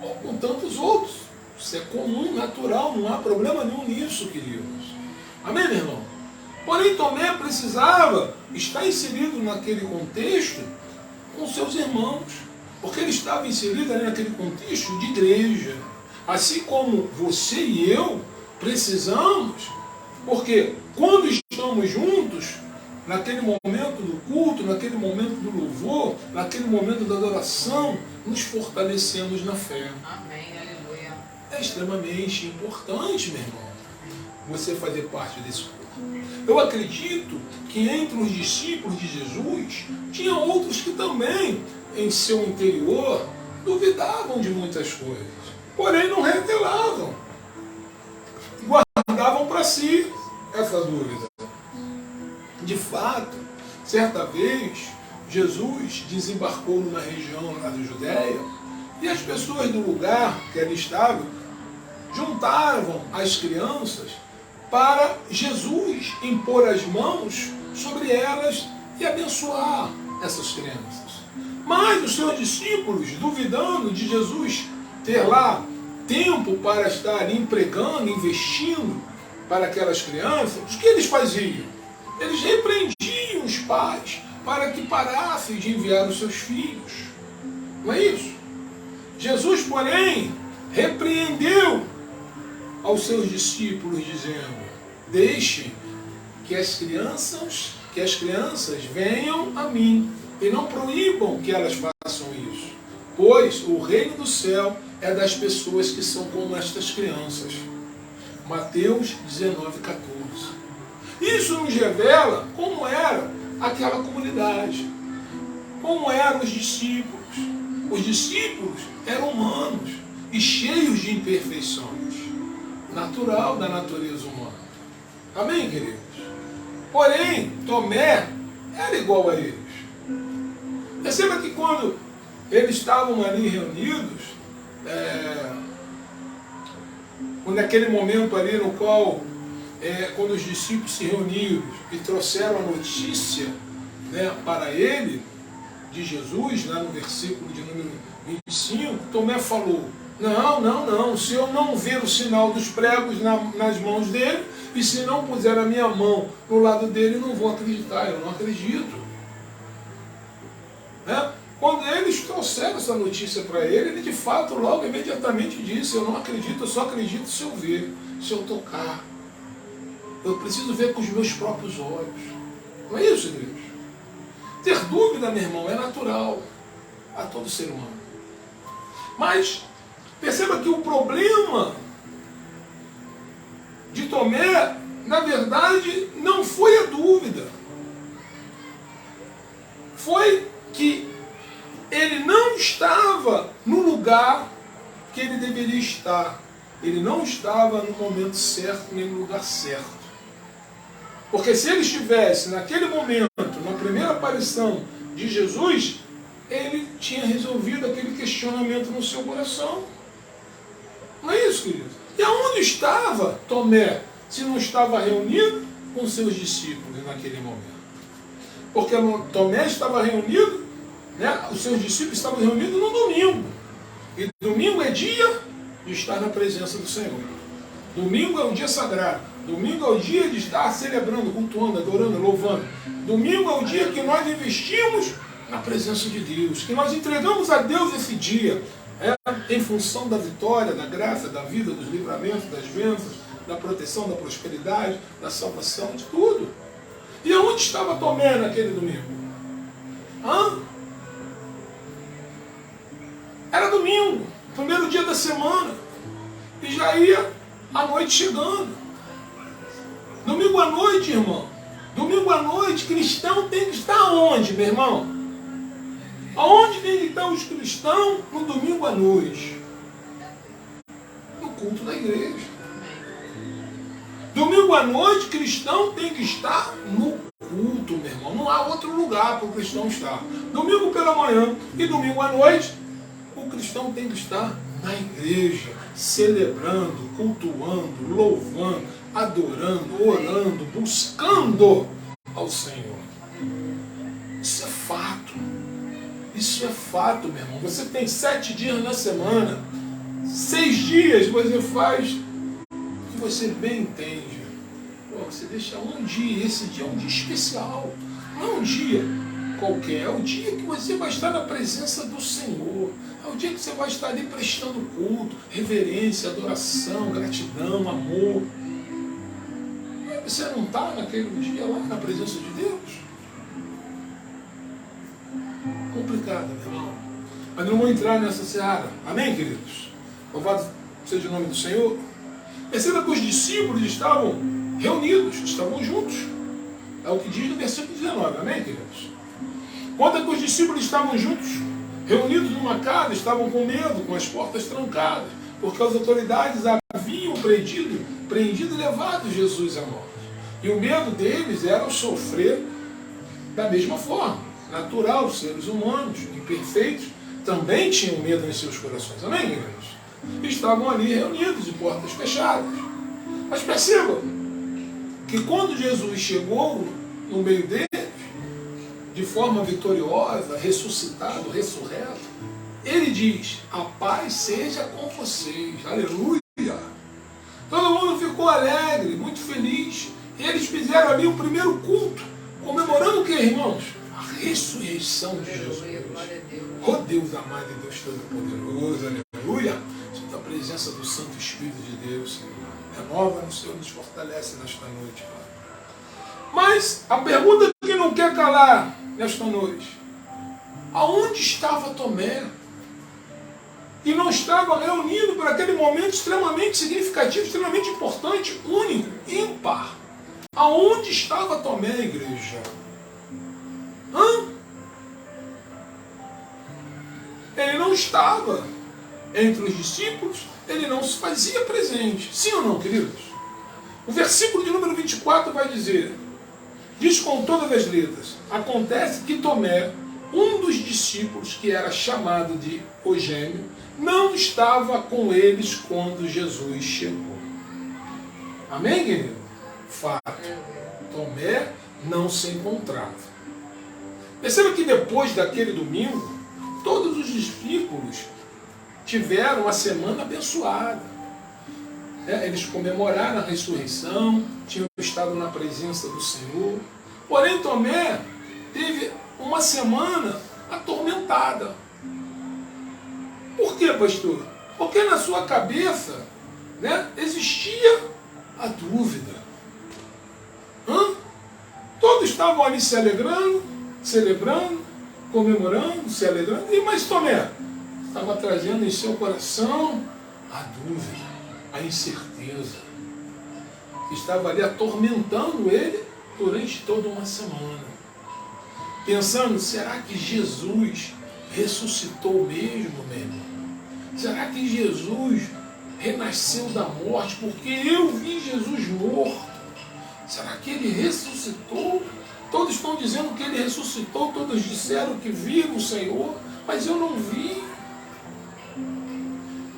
ou com tantos outros. Isso é comum, natural, não há problema nenhum nisso, queridos. Amém, meu irmão? Porém, Tomé precisava estar inserido naquele contexto com seus irmãos, porque ele estava inserido ali naquele contexto de igreja. Assim como você e eu precisamos, porque quando estamos juntos, naquele momento do culto, naquele momento do louvor, naquele momento da adoração, nos fortalecemos na fé. Amém, aleluia. É extremamente importante, meu irmão, você fazer parte desse culto. Eu acredito que entre os discípulos de Jesus, tinha outros que também, em seu interior, duvidavam de muitas coisas, porém não revelavam, guardavam para si essa dúvida. De fato, certa vez, Jesus desembarcou numa região lá da Judéia e as pessoas do lugar que ali estavam juntavam as crianças para Jesus impor as mãos sobre elas e abençoar essas crianças. Mas os seus discípulos, duvidando de Jesus ter lá tempo para estar empregando, investindo para aquelas crianças, o que eles faziam? Eles repreendiam os pais para que parassem de enviar os seus filhos. Não é isso? Jesus, porém, repreendeu aos seus discípulos, dizendo: deixe que as crianças venham a mim, e não proíbam que elas façam isso, pois o reino do céu é das pessoas que são como estas crianças. Mateus 19:14. Isso nos revela como era aquela comunidade, como eram os discípulos. Os discípulos eram humanos e cheios de imperfeições, natural da natureza humana. Amém, queridos? Porém, Tomé era igual a eles. Perceba que quando eles estavam ali reunidos, naquele momento ali no qual, quando os discípulos se reuniram e trouxeram a notícia, para ele, de Jesus, lá no versículo de número 25, Tomé falou: não, se eu não ver o sinal dos pregos nas mãos dele, e se não puser a minha mão no lado dele, não vou acreditar, eu não acredito. Quando eles trouxeram essa notícia para ele, ele de fato logo imediatamente disse: eu não acredito, eu só acredito se eu ver, se eu tocar. Eu preciso ver com os meus próprios olhos. Não é isso, igreja? Ter dúvida, meu irmão, é natural a todo ser humano. Mas perceba que o problema de Tomé, na verdade, não foi a dúvida. Foi que ele não estava no lugar que ele deveria estar. Ele não estava no momento certo, nem no lugar certo. Porque se ele estivesse naquele momento, na primeira aparição de Jesus, ele tinha resolvido aquele questionamento no seu coração. Não é isso, querido? E aonde estava Tomé, se não estava reunido com seus discípulos naquele momento? Porque Tomé estava reunido, os seus discípulos estavam reunidos no domingo. E domingo é dia de estar na presença do Senhor. Domingo é um dia sagrado. Domingo é o dia de estar celebrando, cultuando, adorando, louvando. Domingo é o dia que nós investimos na presença de Deus, que nós entregamos a Deus esse dia, em função da vitória, da graça, da vida, dos livramentos, das bênçãos, da proteção, da prosperidade, da salvação, de tudo. E aonde estava Tomé naquele domingo? Era domingo, primeiro dia da semana, e já ia a noite chegando. Domingo à noite, irmão. Domingo à noite, cristão tem que estar onde, meu irmão? Aonde tem que estar os cristãos no domingo à noite? No culto da igreja. Domingo à noite, cristão tem que estar no culto, meu irmão. Não há outro lugar para o cristão estar. Domingo pela manhã e domingo à noite, o cristão tem que estar na igreja, celebrando, cultuando, louvando, adorando, orando, buscando ao Senhor. Isso é fato. Isso é fato, meu irmão. Você tem 7 dias na semana, 6 dias você faz o que você bem entende. Você deixa um dia, esse dia é um dia especial. Não é um dia qualquer, é o dia que você vai estar na presença do Senhor. É o dia que você vai estar ali prestando culto, reverência, adoração, gratidão, amor. E você não está naquele dia lá na presença de Deus? Complicado, meu irmão. Mas não vou entrar nessa seara. Amém, queridos? Louvado seja o nome do Senhor. Perceba que os discípulos estavam reunidos, estavam juntos. É o que diz no versículo 19. Amém, queridos? Conta que os discípulos estavam juntos, reunidos numa casa, estavam com medo, com as portas trancadas, porque as autoridades haviam prendido e levado Jesus à morte. E o medo deles era sofrer da mesma forma. Natural, os seres humanos, imperfeitos, também tinham medo em seus corações. Amém, queridos? Estavam ali reunidos de portas fechadas. Mas percebam que quando Jesus chegou no meio deles, de forma vitoriosa, ressuscitado, ressurreto, ele diz: a paz seja com vocês. Aleluia! Todo mundo ficou alegre, muito feliz. E eles fizeram ali o primeiro culto, comemorando o que, irmãos? A ressurreição de Jesus. Oh Deus amado e Deus Todo-Poderoso, aleluia! Sinta a presença do Santo Espírito de Deus, Senhor. Renova-nos, Senhor, nos fortalece nesta noite, Pai. Mas a pergunta que não quer calar nesta noite: aonde estava Tomé? E não estava reunido para aquele momento extremamente significativo, extremamente importante, único, ímpar. Aonde estava Tomé, igreja? Ele não estava entre os discípulos, ele não se fazia presente. Sim ou não, queridos? O versículo de número 24 vai dizer, diz com todas as letras: acontece que Tomé, um dos discípulos, que era chamado de o Gêmeo, não estava com eles quando Jesus chegou. Amém, querido? Fato. Tomé não se encontrava. Perceba que depois daquele domingo, todos os discípulos tiveram uma semana abençoada. Eles comemoraram a ressurreição, tinham estado na presença do Senhor. Porém, Tomé teve uma semana atormentada. Por quê, pastor? Porque na sua cabeça, existia a dúvida. Todos estavam ali se alegrando, celebrando, comemorando, se alegrando. E mas Tomé estava trazendo em seu coração a dúvida, a incerteza. Estava ali atormentando ele durante toda uma semana. Pensando, será que Jesus ressuscitou mesmo, meu irmão? Será que Jesus renasceu da morte? Porque eu vi Jesus morto. Será que ele ressuscitou? Todos estão dizendo que ele ressuscitou, todos disseram que viram o Senhor, mas eu não vi.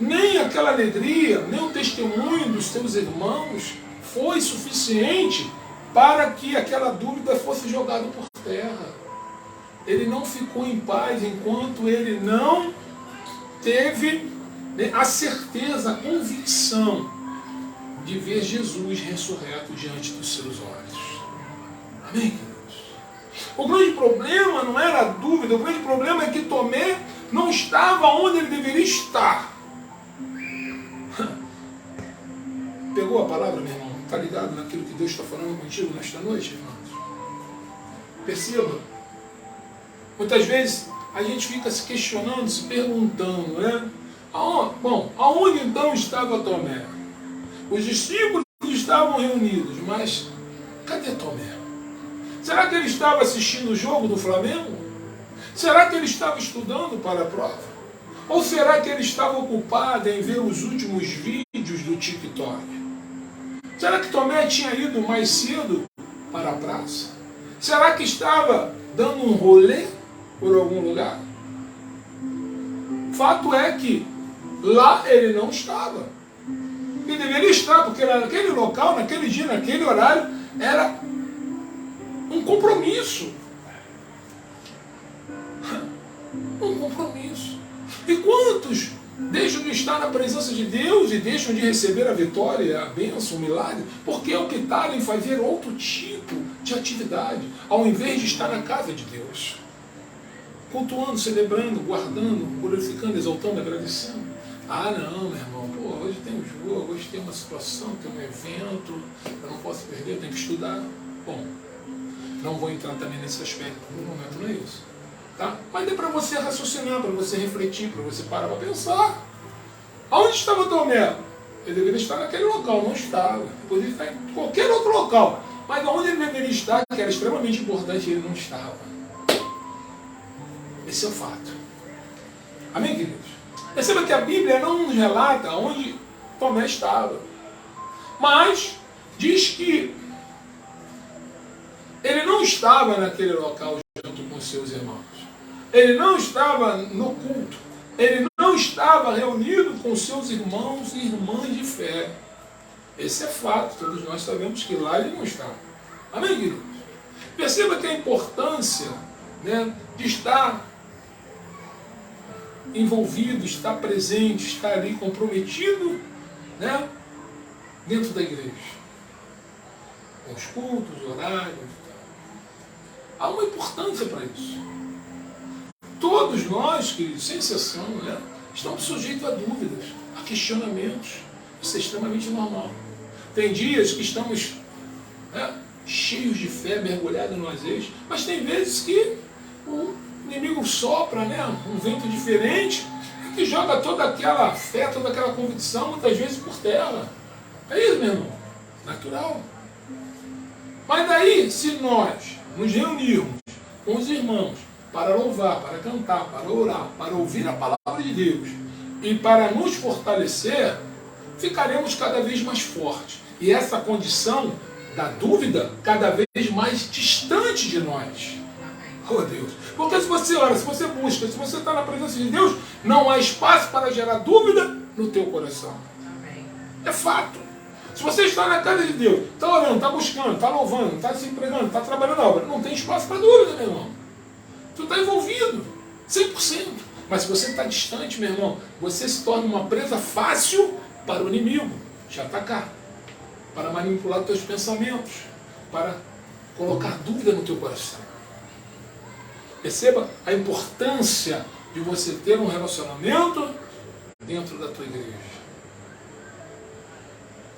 Nem aquela alegria, nem o testemunho dos seus irmãos foi suficiente para que aquela dúvida fosse jogada por terra. Ele não ficou em paz enquanto ele não teve a certeza, a convicção de ver Jesus ressurreto diante dos seus olhos. Amém, queridos? O grande problema não era a dúvida, o grande problema é que Tomé não estava onde ele deveria estar. Pegou a palavra, meu irmão? Está ligado naquilo que Deus está falando contigo nesta noite, irmãos? Perceba. Muitas vezes a gente fica se questionando, se perguntando, aonde então estava Tomé? Os discípulos estavam reunidos, mas cadê Tomé? Será que ele estava assistindo o jogo do Flamengo? Será que ele estava estudando para a prova? Ou será que ele estava ocupado em ver os últimos vídeos do TikTok? Será que Tomé tinha ido mais cedo para a praça? Será que estava dando um rolê por algum lugar? Fato é que lá ele não estava. E deveria estar, porque naquele local, naquele dia, naquele horário, era um compromisso. Um compromisso. E quantos deixam de estar na presença de Deus e deixam de receber a vitória, a bênção, o milagre, porque optaram em fazer outro tipo de atividade, ao invés de estar na casa de Deus? Cultuando, celebrando, guardando, glorificando, exaltando, agradecendo. Ah, não, meu irmão, pô, hoje tem um jogo, hoje tem uma situação, tem um evento, eu não posso perder, eu tenho que estudar. Bom, não vou entrar também nesse aspecto, no momento não é isso. Tá? Mas é para você raciocinar, para você refletir, para você parar para pensar. Aonde estava Tomé? Ele deveria estar naquele local, não estava. Ele poderia estar em qualquer outro local. Mas onde ele deveria estar, que era extremamente importante, ele não estava. Esse é o fato. Amém, queridos? Perceba que a Bíblia não nos relata onde Tomé estava. Mas diz que ele não estava naquele local junto com seus irmãos. Ele não estava no culto. Ele não estava reunido com seus irmãos e irmãs de fé. Esse é fato. Todos nós sabemos que lá ele não estava. Amém, queridos? Perceba que a importância, né, de estar envolvido, estar presente, estar ali comprometido, né, dentro da igreja. Com os cultos, horários. Há uma importância para isso. Todos nós, queridos, sem exceção, né, estamos sujeitos a dúvidas, a questionamentos. Isso é extremamente normal. Tem dias que estamos, né, cheios de fé, mergulhados no azeite, mas tem vezes que o inimigo sopra, né, um vento diferente e que joga toda aquela fé, toda aquela convicção, muitas vezes por terra. É isso, meu irmão. Natural. Mas daí, se nós nos reunirmos com os irmãos para louvar, para cantar, para orar, para ouvir a palavra de Deus e para nos fortalecer, ficaremos cada vez mais fortes. E essa condição da dúvida cada vez mais distante de nós. Oh Deus. Porque se você ora, se você busca, se você está na presença de Deus, não há espaço para gerar dúvida no teu coração. É fato. Se você está na casa de Deus, está orando, está buscando, está louvando, está se empregando, está trabalhando na obra, não tem espaço para dúvida, meu irmão. Tu está envolvido, 100%. Mas se você está distante, meu irmão, você se torna uma presa fácil para o inimigo te atacar, para manipular os teus pensamentos, para colocar dúvida no teu coração. Perceba a importância de você ter um relacionamento dentro da tua igreja.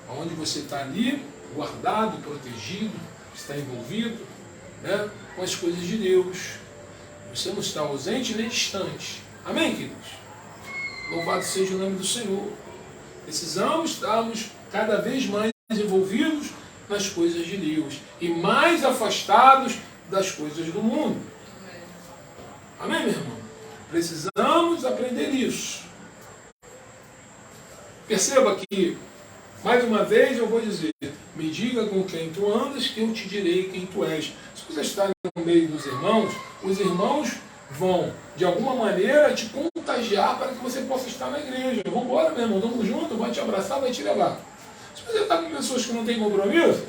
Onde você está ali, guardado, protegido, está envolvido, né, com as coisas de Deus. Você não está ausente nem distante. Amém, queridos? Louvado seja o nome do Senhor. Precisamos estarmos cada vez mais envolvidos nas coisas de Deus e mais afastados das coisas do mundo. Amém, meu irmão? Precisamos aprender isso. Perceba que, mais uma vez eu vou dizer, me diga com quem tu andas, que eu te direi quem tu és. Se você está no meio dos irmãos, os irmãos vão, de alguma maneira, te contagiar para que você possa estar na igreja. Vamos embora, meu irmão, vamos junto, vai te abraçar, vai te levar. Se você está com pessoas que não têm compromisso,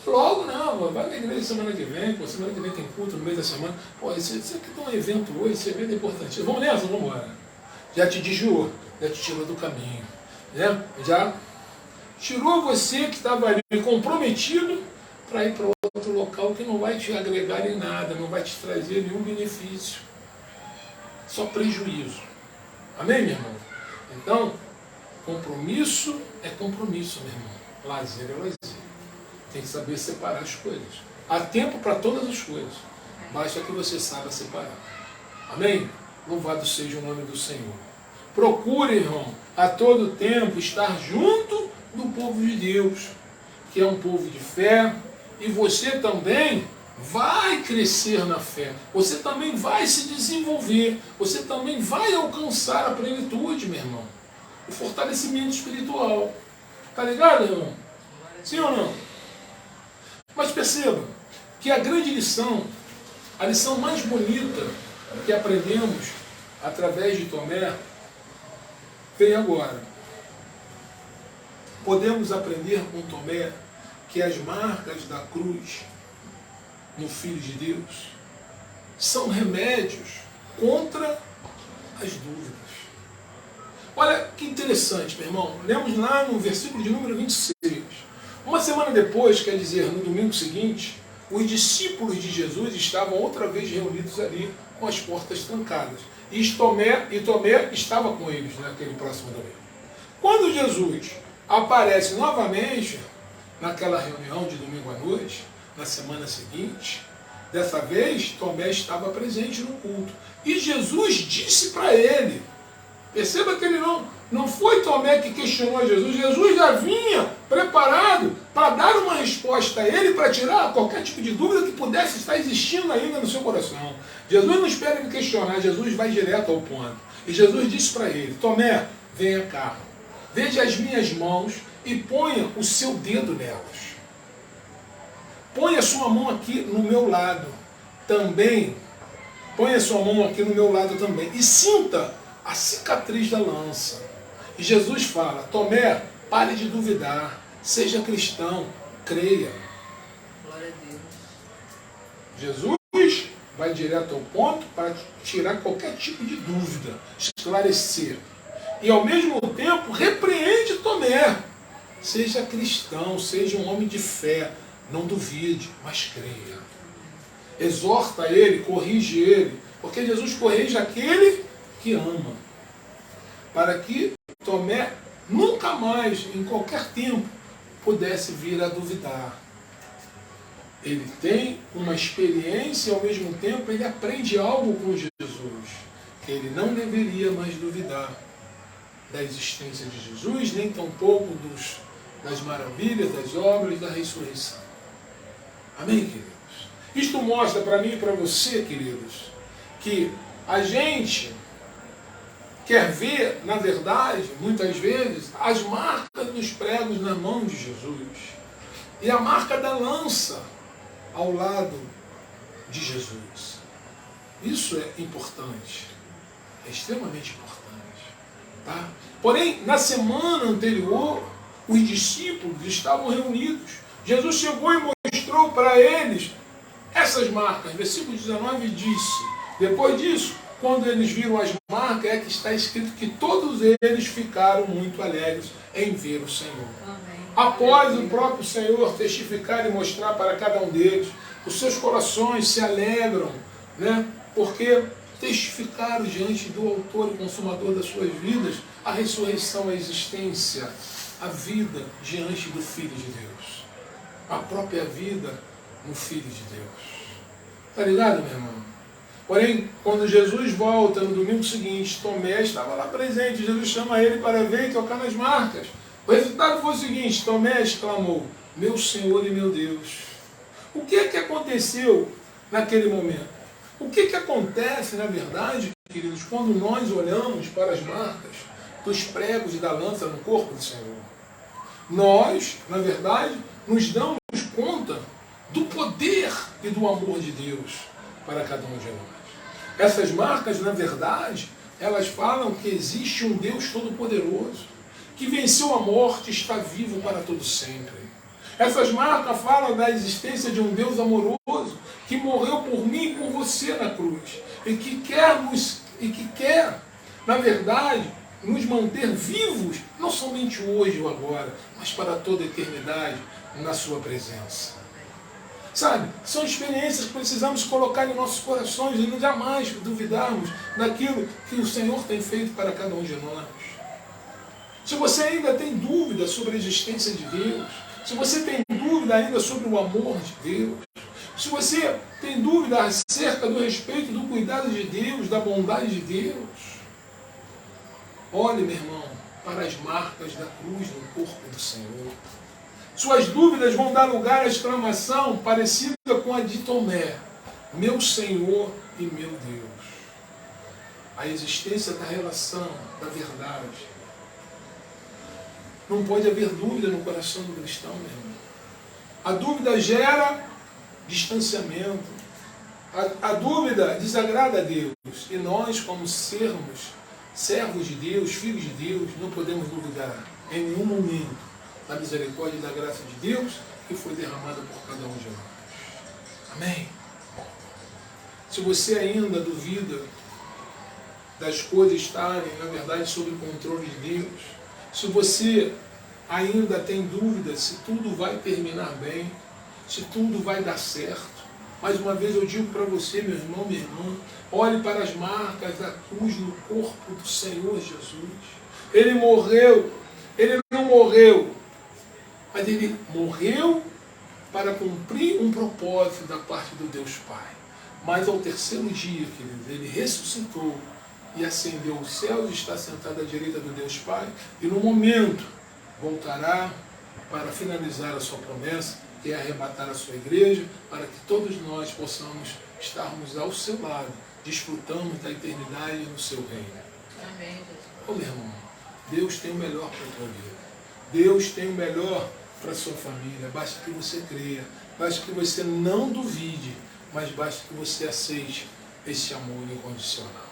logo não, vai na igreja semana que vem, pô, semana que vem tem culto no meio da semana. Pô, isso aqui tem um evento hoje, esse evento é importante. Vamos nessa, vamos embora. Já te desviou, já te tirou do caminho. Né? Já tirou você que estava ali comprometido para ir para outro local que não vai te agregar em nada, não vai te trazer nenhum benefício. Só prejuízo. Amém, meu irmão? Então, compromisso é compromisso, meu irmão. Lazer é lazer. Tem que saber separar as coisas. Há tempo para todas as coisas. Basta que você saiba separar. Amém? Louvado seja o nome do Senhor. Procure, irmão, a todo tempo estar junto do povo de Deus, que é um povo de fé, e você também vai crescer na fé, você também vai se desenvolver, você também vai alcançar a plenitude, meu irmão, o fortalecimento espiritual. Tá ligado, irmão? Sim ou não? Mas perceba, que a grande lição, a lição mais bonita que aprendemos através de Tomé, vem agora. Podemos aprender com Tomé que as marcas da cruz no Filho de Deus são remédios contra as dúvidas. Olha que interessante, meu irmão. Lemos lá no versículo de número 26. Uma semana depois, quer dizer, no domingo seguinte, os discípulos de Jesus estavam outra vez reunidos ali com as portas trancadas. E Tomé estava com eles naquele próximo domingo. Quando Jesus aparece novamente naquela reunião de domingo à noite, na semana seguinte, dessa vez Tomé estava presente no culto. E Jesus disse para ele, perceba que ele não foi Tomé que questionou Jesus, Jesus já vinha preparado para dar uma resposta a ele, para tirar qualquer tipo de dúvida que pudesse estar existindo ainda no seu coração. Jesus não espera ele questionar, Jesus vai direto ao ponto. E Jesus disse para ele, Tomé, venha cá, veja as minhas mãos e ponha o seu dedo nelas. Ponha a sua mão aqui no meu lado também. Ponha a sua mão aqui no meu lado também. E sinta a cicatriz da lança. E Jesus fala, Tomé, pare de duvidar. Seja cristão, creia. Glória a Deus. Jesus vai direto ao ponto para tirar qualquer tipo de dúvida, esclarecer. E ao mesmo tempo repreende Tomé. Seja cristão, seja um homem de fé. Não duvide, mas creia. Exorta ele, corrige ele, porque Jesus corrige aquele que ama. Para que Tomé nunca mais, em qualquer tempo, pudesse vir a duvidar. Ele tem uma experiência e ao mesmo tempo ele aprende algo com Jesus, que ele não deveria mais duvidar da existência de Jesus, nem tampouco das maravilhas, das obras da ressurreição. Amém, queridos? Isto mostra para mim e para você, queridos, que a gente quer ver, na verdade, muitas vezes, as marcas dos pregos na mão de Jesus e a marca da lança ao lado de Jesus. Isso é importante, é extremamente importante. Tá? Porém, na semana anterior, os discípulos estavam reunidos. Jesus chegou e mostrou para eles essas marcas. Versículo 19 disse, depois disso, quando eles viram as marcas, é que está escrito que todos eles ficaram muito alegres em ver o Senhor. Amém. Após o próprio Senhor testificar e mostrar para cada um deles, os seus corações se alegram, né? Porque testificaram diante do autor e consumador das suas vidas a ressurreição, a existência, a vida diante do Filho de Deus. A própria vida no Filho de Deus. Está ligado, meu irmão? Porém, quando Jesus volta no domingo seguinte, Tomé estava lá presente. Jesus chama ele para ver e tocar nas marcas. O resultado foi o seguinte, Tomé exclamou, meu Senhor e meu Deus. O que é que aconteceu naquele momento? O que é que acontece, na verdade, queridos, quando nós olhamos para as marcas dos pregos e da lança no corpo do Senhor? Nós, na verdade, nos damos conta do poder e do amor de Deus para cada um de nós. Essas marcas, na verdade, elas falam que existe um Deus Todo-Poderoso, que venceu a morte e está vivo para todo sempre. Essas marcas falam da existência de um Deus amoroso, que morreu por mim e por você na cruz, e que quer, na verdade, nos manter vivos, não somente hoje ou agora, mas para toda a eternidade, na sua presença. Sabe, são experiências que precisamos colocar em nossos corações e jamais duvidarmos daquilo que o Senhor tem feito para cada um de nós. Se você ainda tem dúvida sobre a existência de Deus, se você tem dúvida ainda sobre o amor de Deus, se você tem dúvida acerca do respeito, do cuidado de Deus, da bondade de Deus, olhe, meu irmão, para as marcas da cruz no corpo do Senhor. Suas dúvidas vão dar lugar à exclamação parecida com a de Tomé, meu Senhor e meu Deus. A existência da relação, da verdade. Não pode haver dúvida no coração do cristão, meu irmão. A dúvida gera distanciamento. A dúvida desagrada a Deus. E nós, como sermos servos de Deus, filhos de Deus, não podemos duvidar em nenhum momento da misericórdia e da graça de Deus que foi derramada por cada um de nós. Amém? Se você ainda duvida das coisas estarem, na verdade, sob o controle de Deus, se você ainda tem dúvida se tudo vai terminar bem, se tudo vai dar certo, mais uma vez eu digo para você, meu irmão, minha irmã, olhe para as marcas da cruz no corpo do Senhor Jesus. Ele morreu, ele não morreu, mas ele morreu para cumprir um propósito da parte do Deus Pai. Mas ao terceiro dia, queridos, ele ressuscitou e ascendeu aos céus, está sentado à direita do Deus Pai, e no momento voltará para finalizar a sua promessa, que é arrebatar a sua igreja, para que todos nós possamos estarmos ao seu lado, desfrutando da eternidade no seu reino. Amém, Jesus. Ô meu irmão, Deus tem o melhor para a tua vida. Deus tem o melhor para a sua família. Basta que você creia, basta que você não duvide, mas basta que você aceite esse amor incondicional.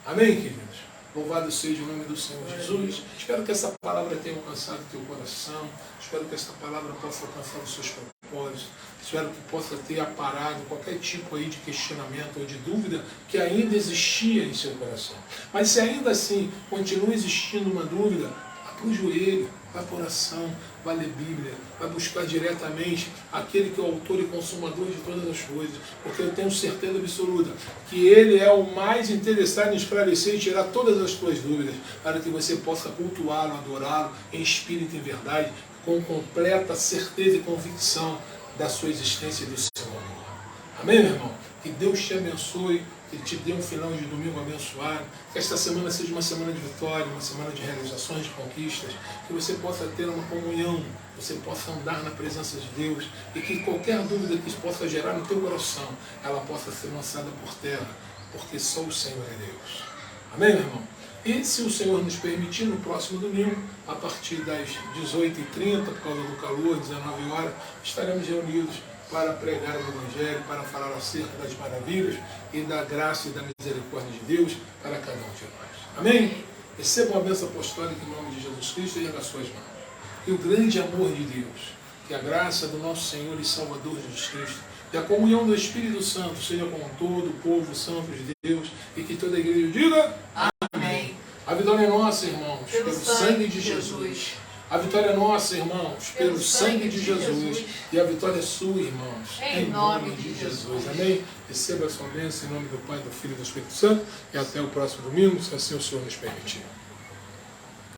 Amém, queridos? Louvado seja o nome do Senhor Jesus. Espero que essa palavra tenha alcançado o teu coração. Espero que essa palavra possa alcançar os seus propósitos. Espero que possa ter aparado qualquer tipo aí de questionamento ou de dúvida que ainda existia em seu coração. Mas se ainda assim continua existindo uma dúvida, vá para o joelho, vai para a oração, vai ler Bíblia, vai buscar diretamente aquele que é o autor e consumador de todas as coisas, porque eu tenho certeza absoluta que Ele é o mais interessado em esclarecer e tirar todas as tuas dúvidas, para que você possa cultuá-lo, adorá-lo em espírito e em verdade, com completa certeza e convicção da sua existência e do seu amor. Amém, meu irmão? Que Deus te abençoe, que Ele te dê um final de domingo abençoado, que esta semana seja uma semana de vitória, uma semana de realizações, de conquistas, que você possa ter uma comunhão, você possa andar na presença de Deus e que qualquer dúvida que isso possa gerar no teu coração, ela possa ser lançada por terra, porque só o Senhor é Deus. Amém, meu irmão? E se o Senhor nos permitir, no próximo domingo, a partir das 18h30, por causa do calor, 19 horas, estaremos reunidos para pregar o Evangelho, para falar acerca das maravilhas e da graça e da misericórdia de Deus para cada um de nós. Amém? Receba uma bênção apostólica em nome de Jesus Cristo e erga as suas mãos. Que o grande amor de Deus, que a graça do nosso Senhor e Salvador Jesus Cristo, e a comunhão do Espírito Santo seja com todo o povo santo de Deus, e que toda a igreja diga amém. A vitória é nossa, irmãos, pelo sangue de Jesus. A vitória é nossa, irmãos, pelo sangue de Jesus. E a vitória é sua, irmãos, em nome de Jesus. Amém? Receba a sua bênção em nome do Pai, do Filho e do Espírito Santo. E até o próximo domingo, se assim o Senhor nos permitir.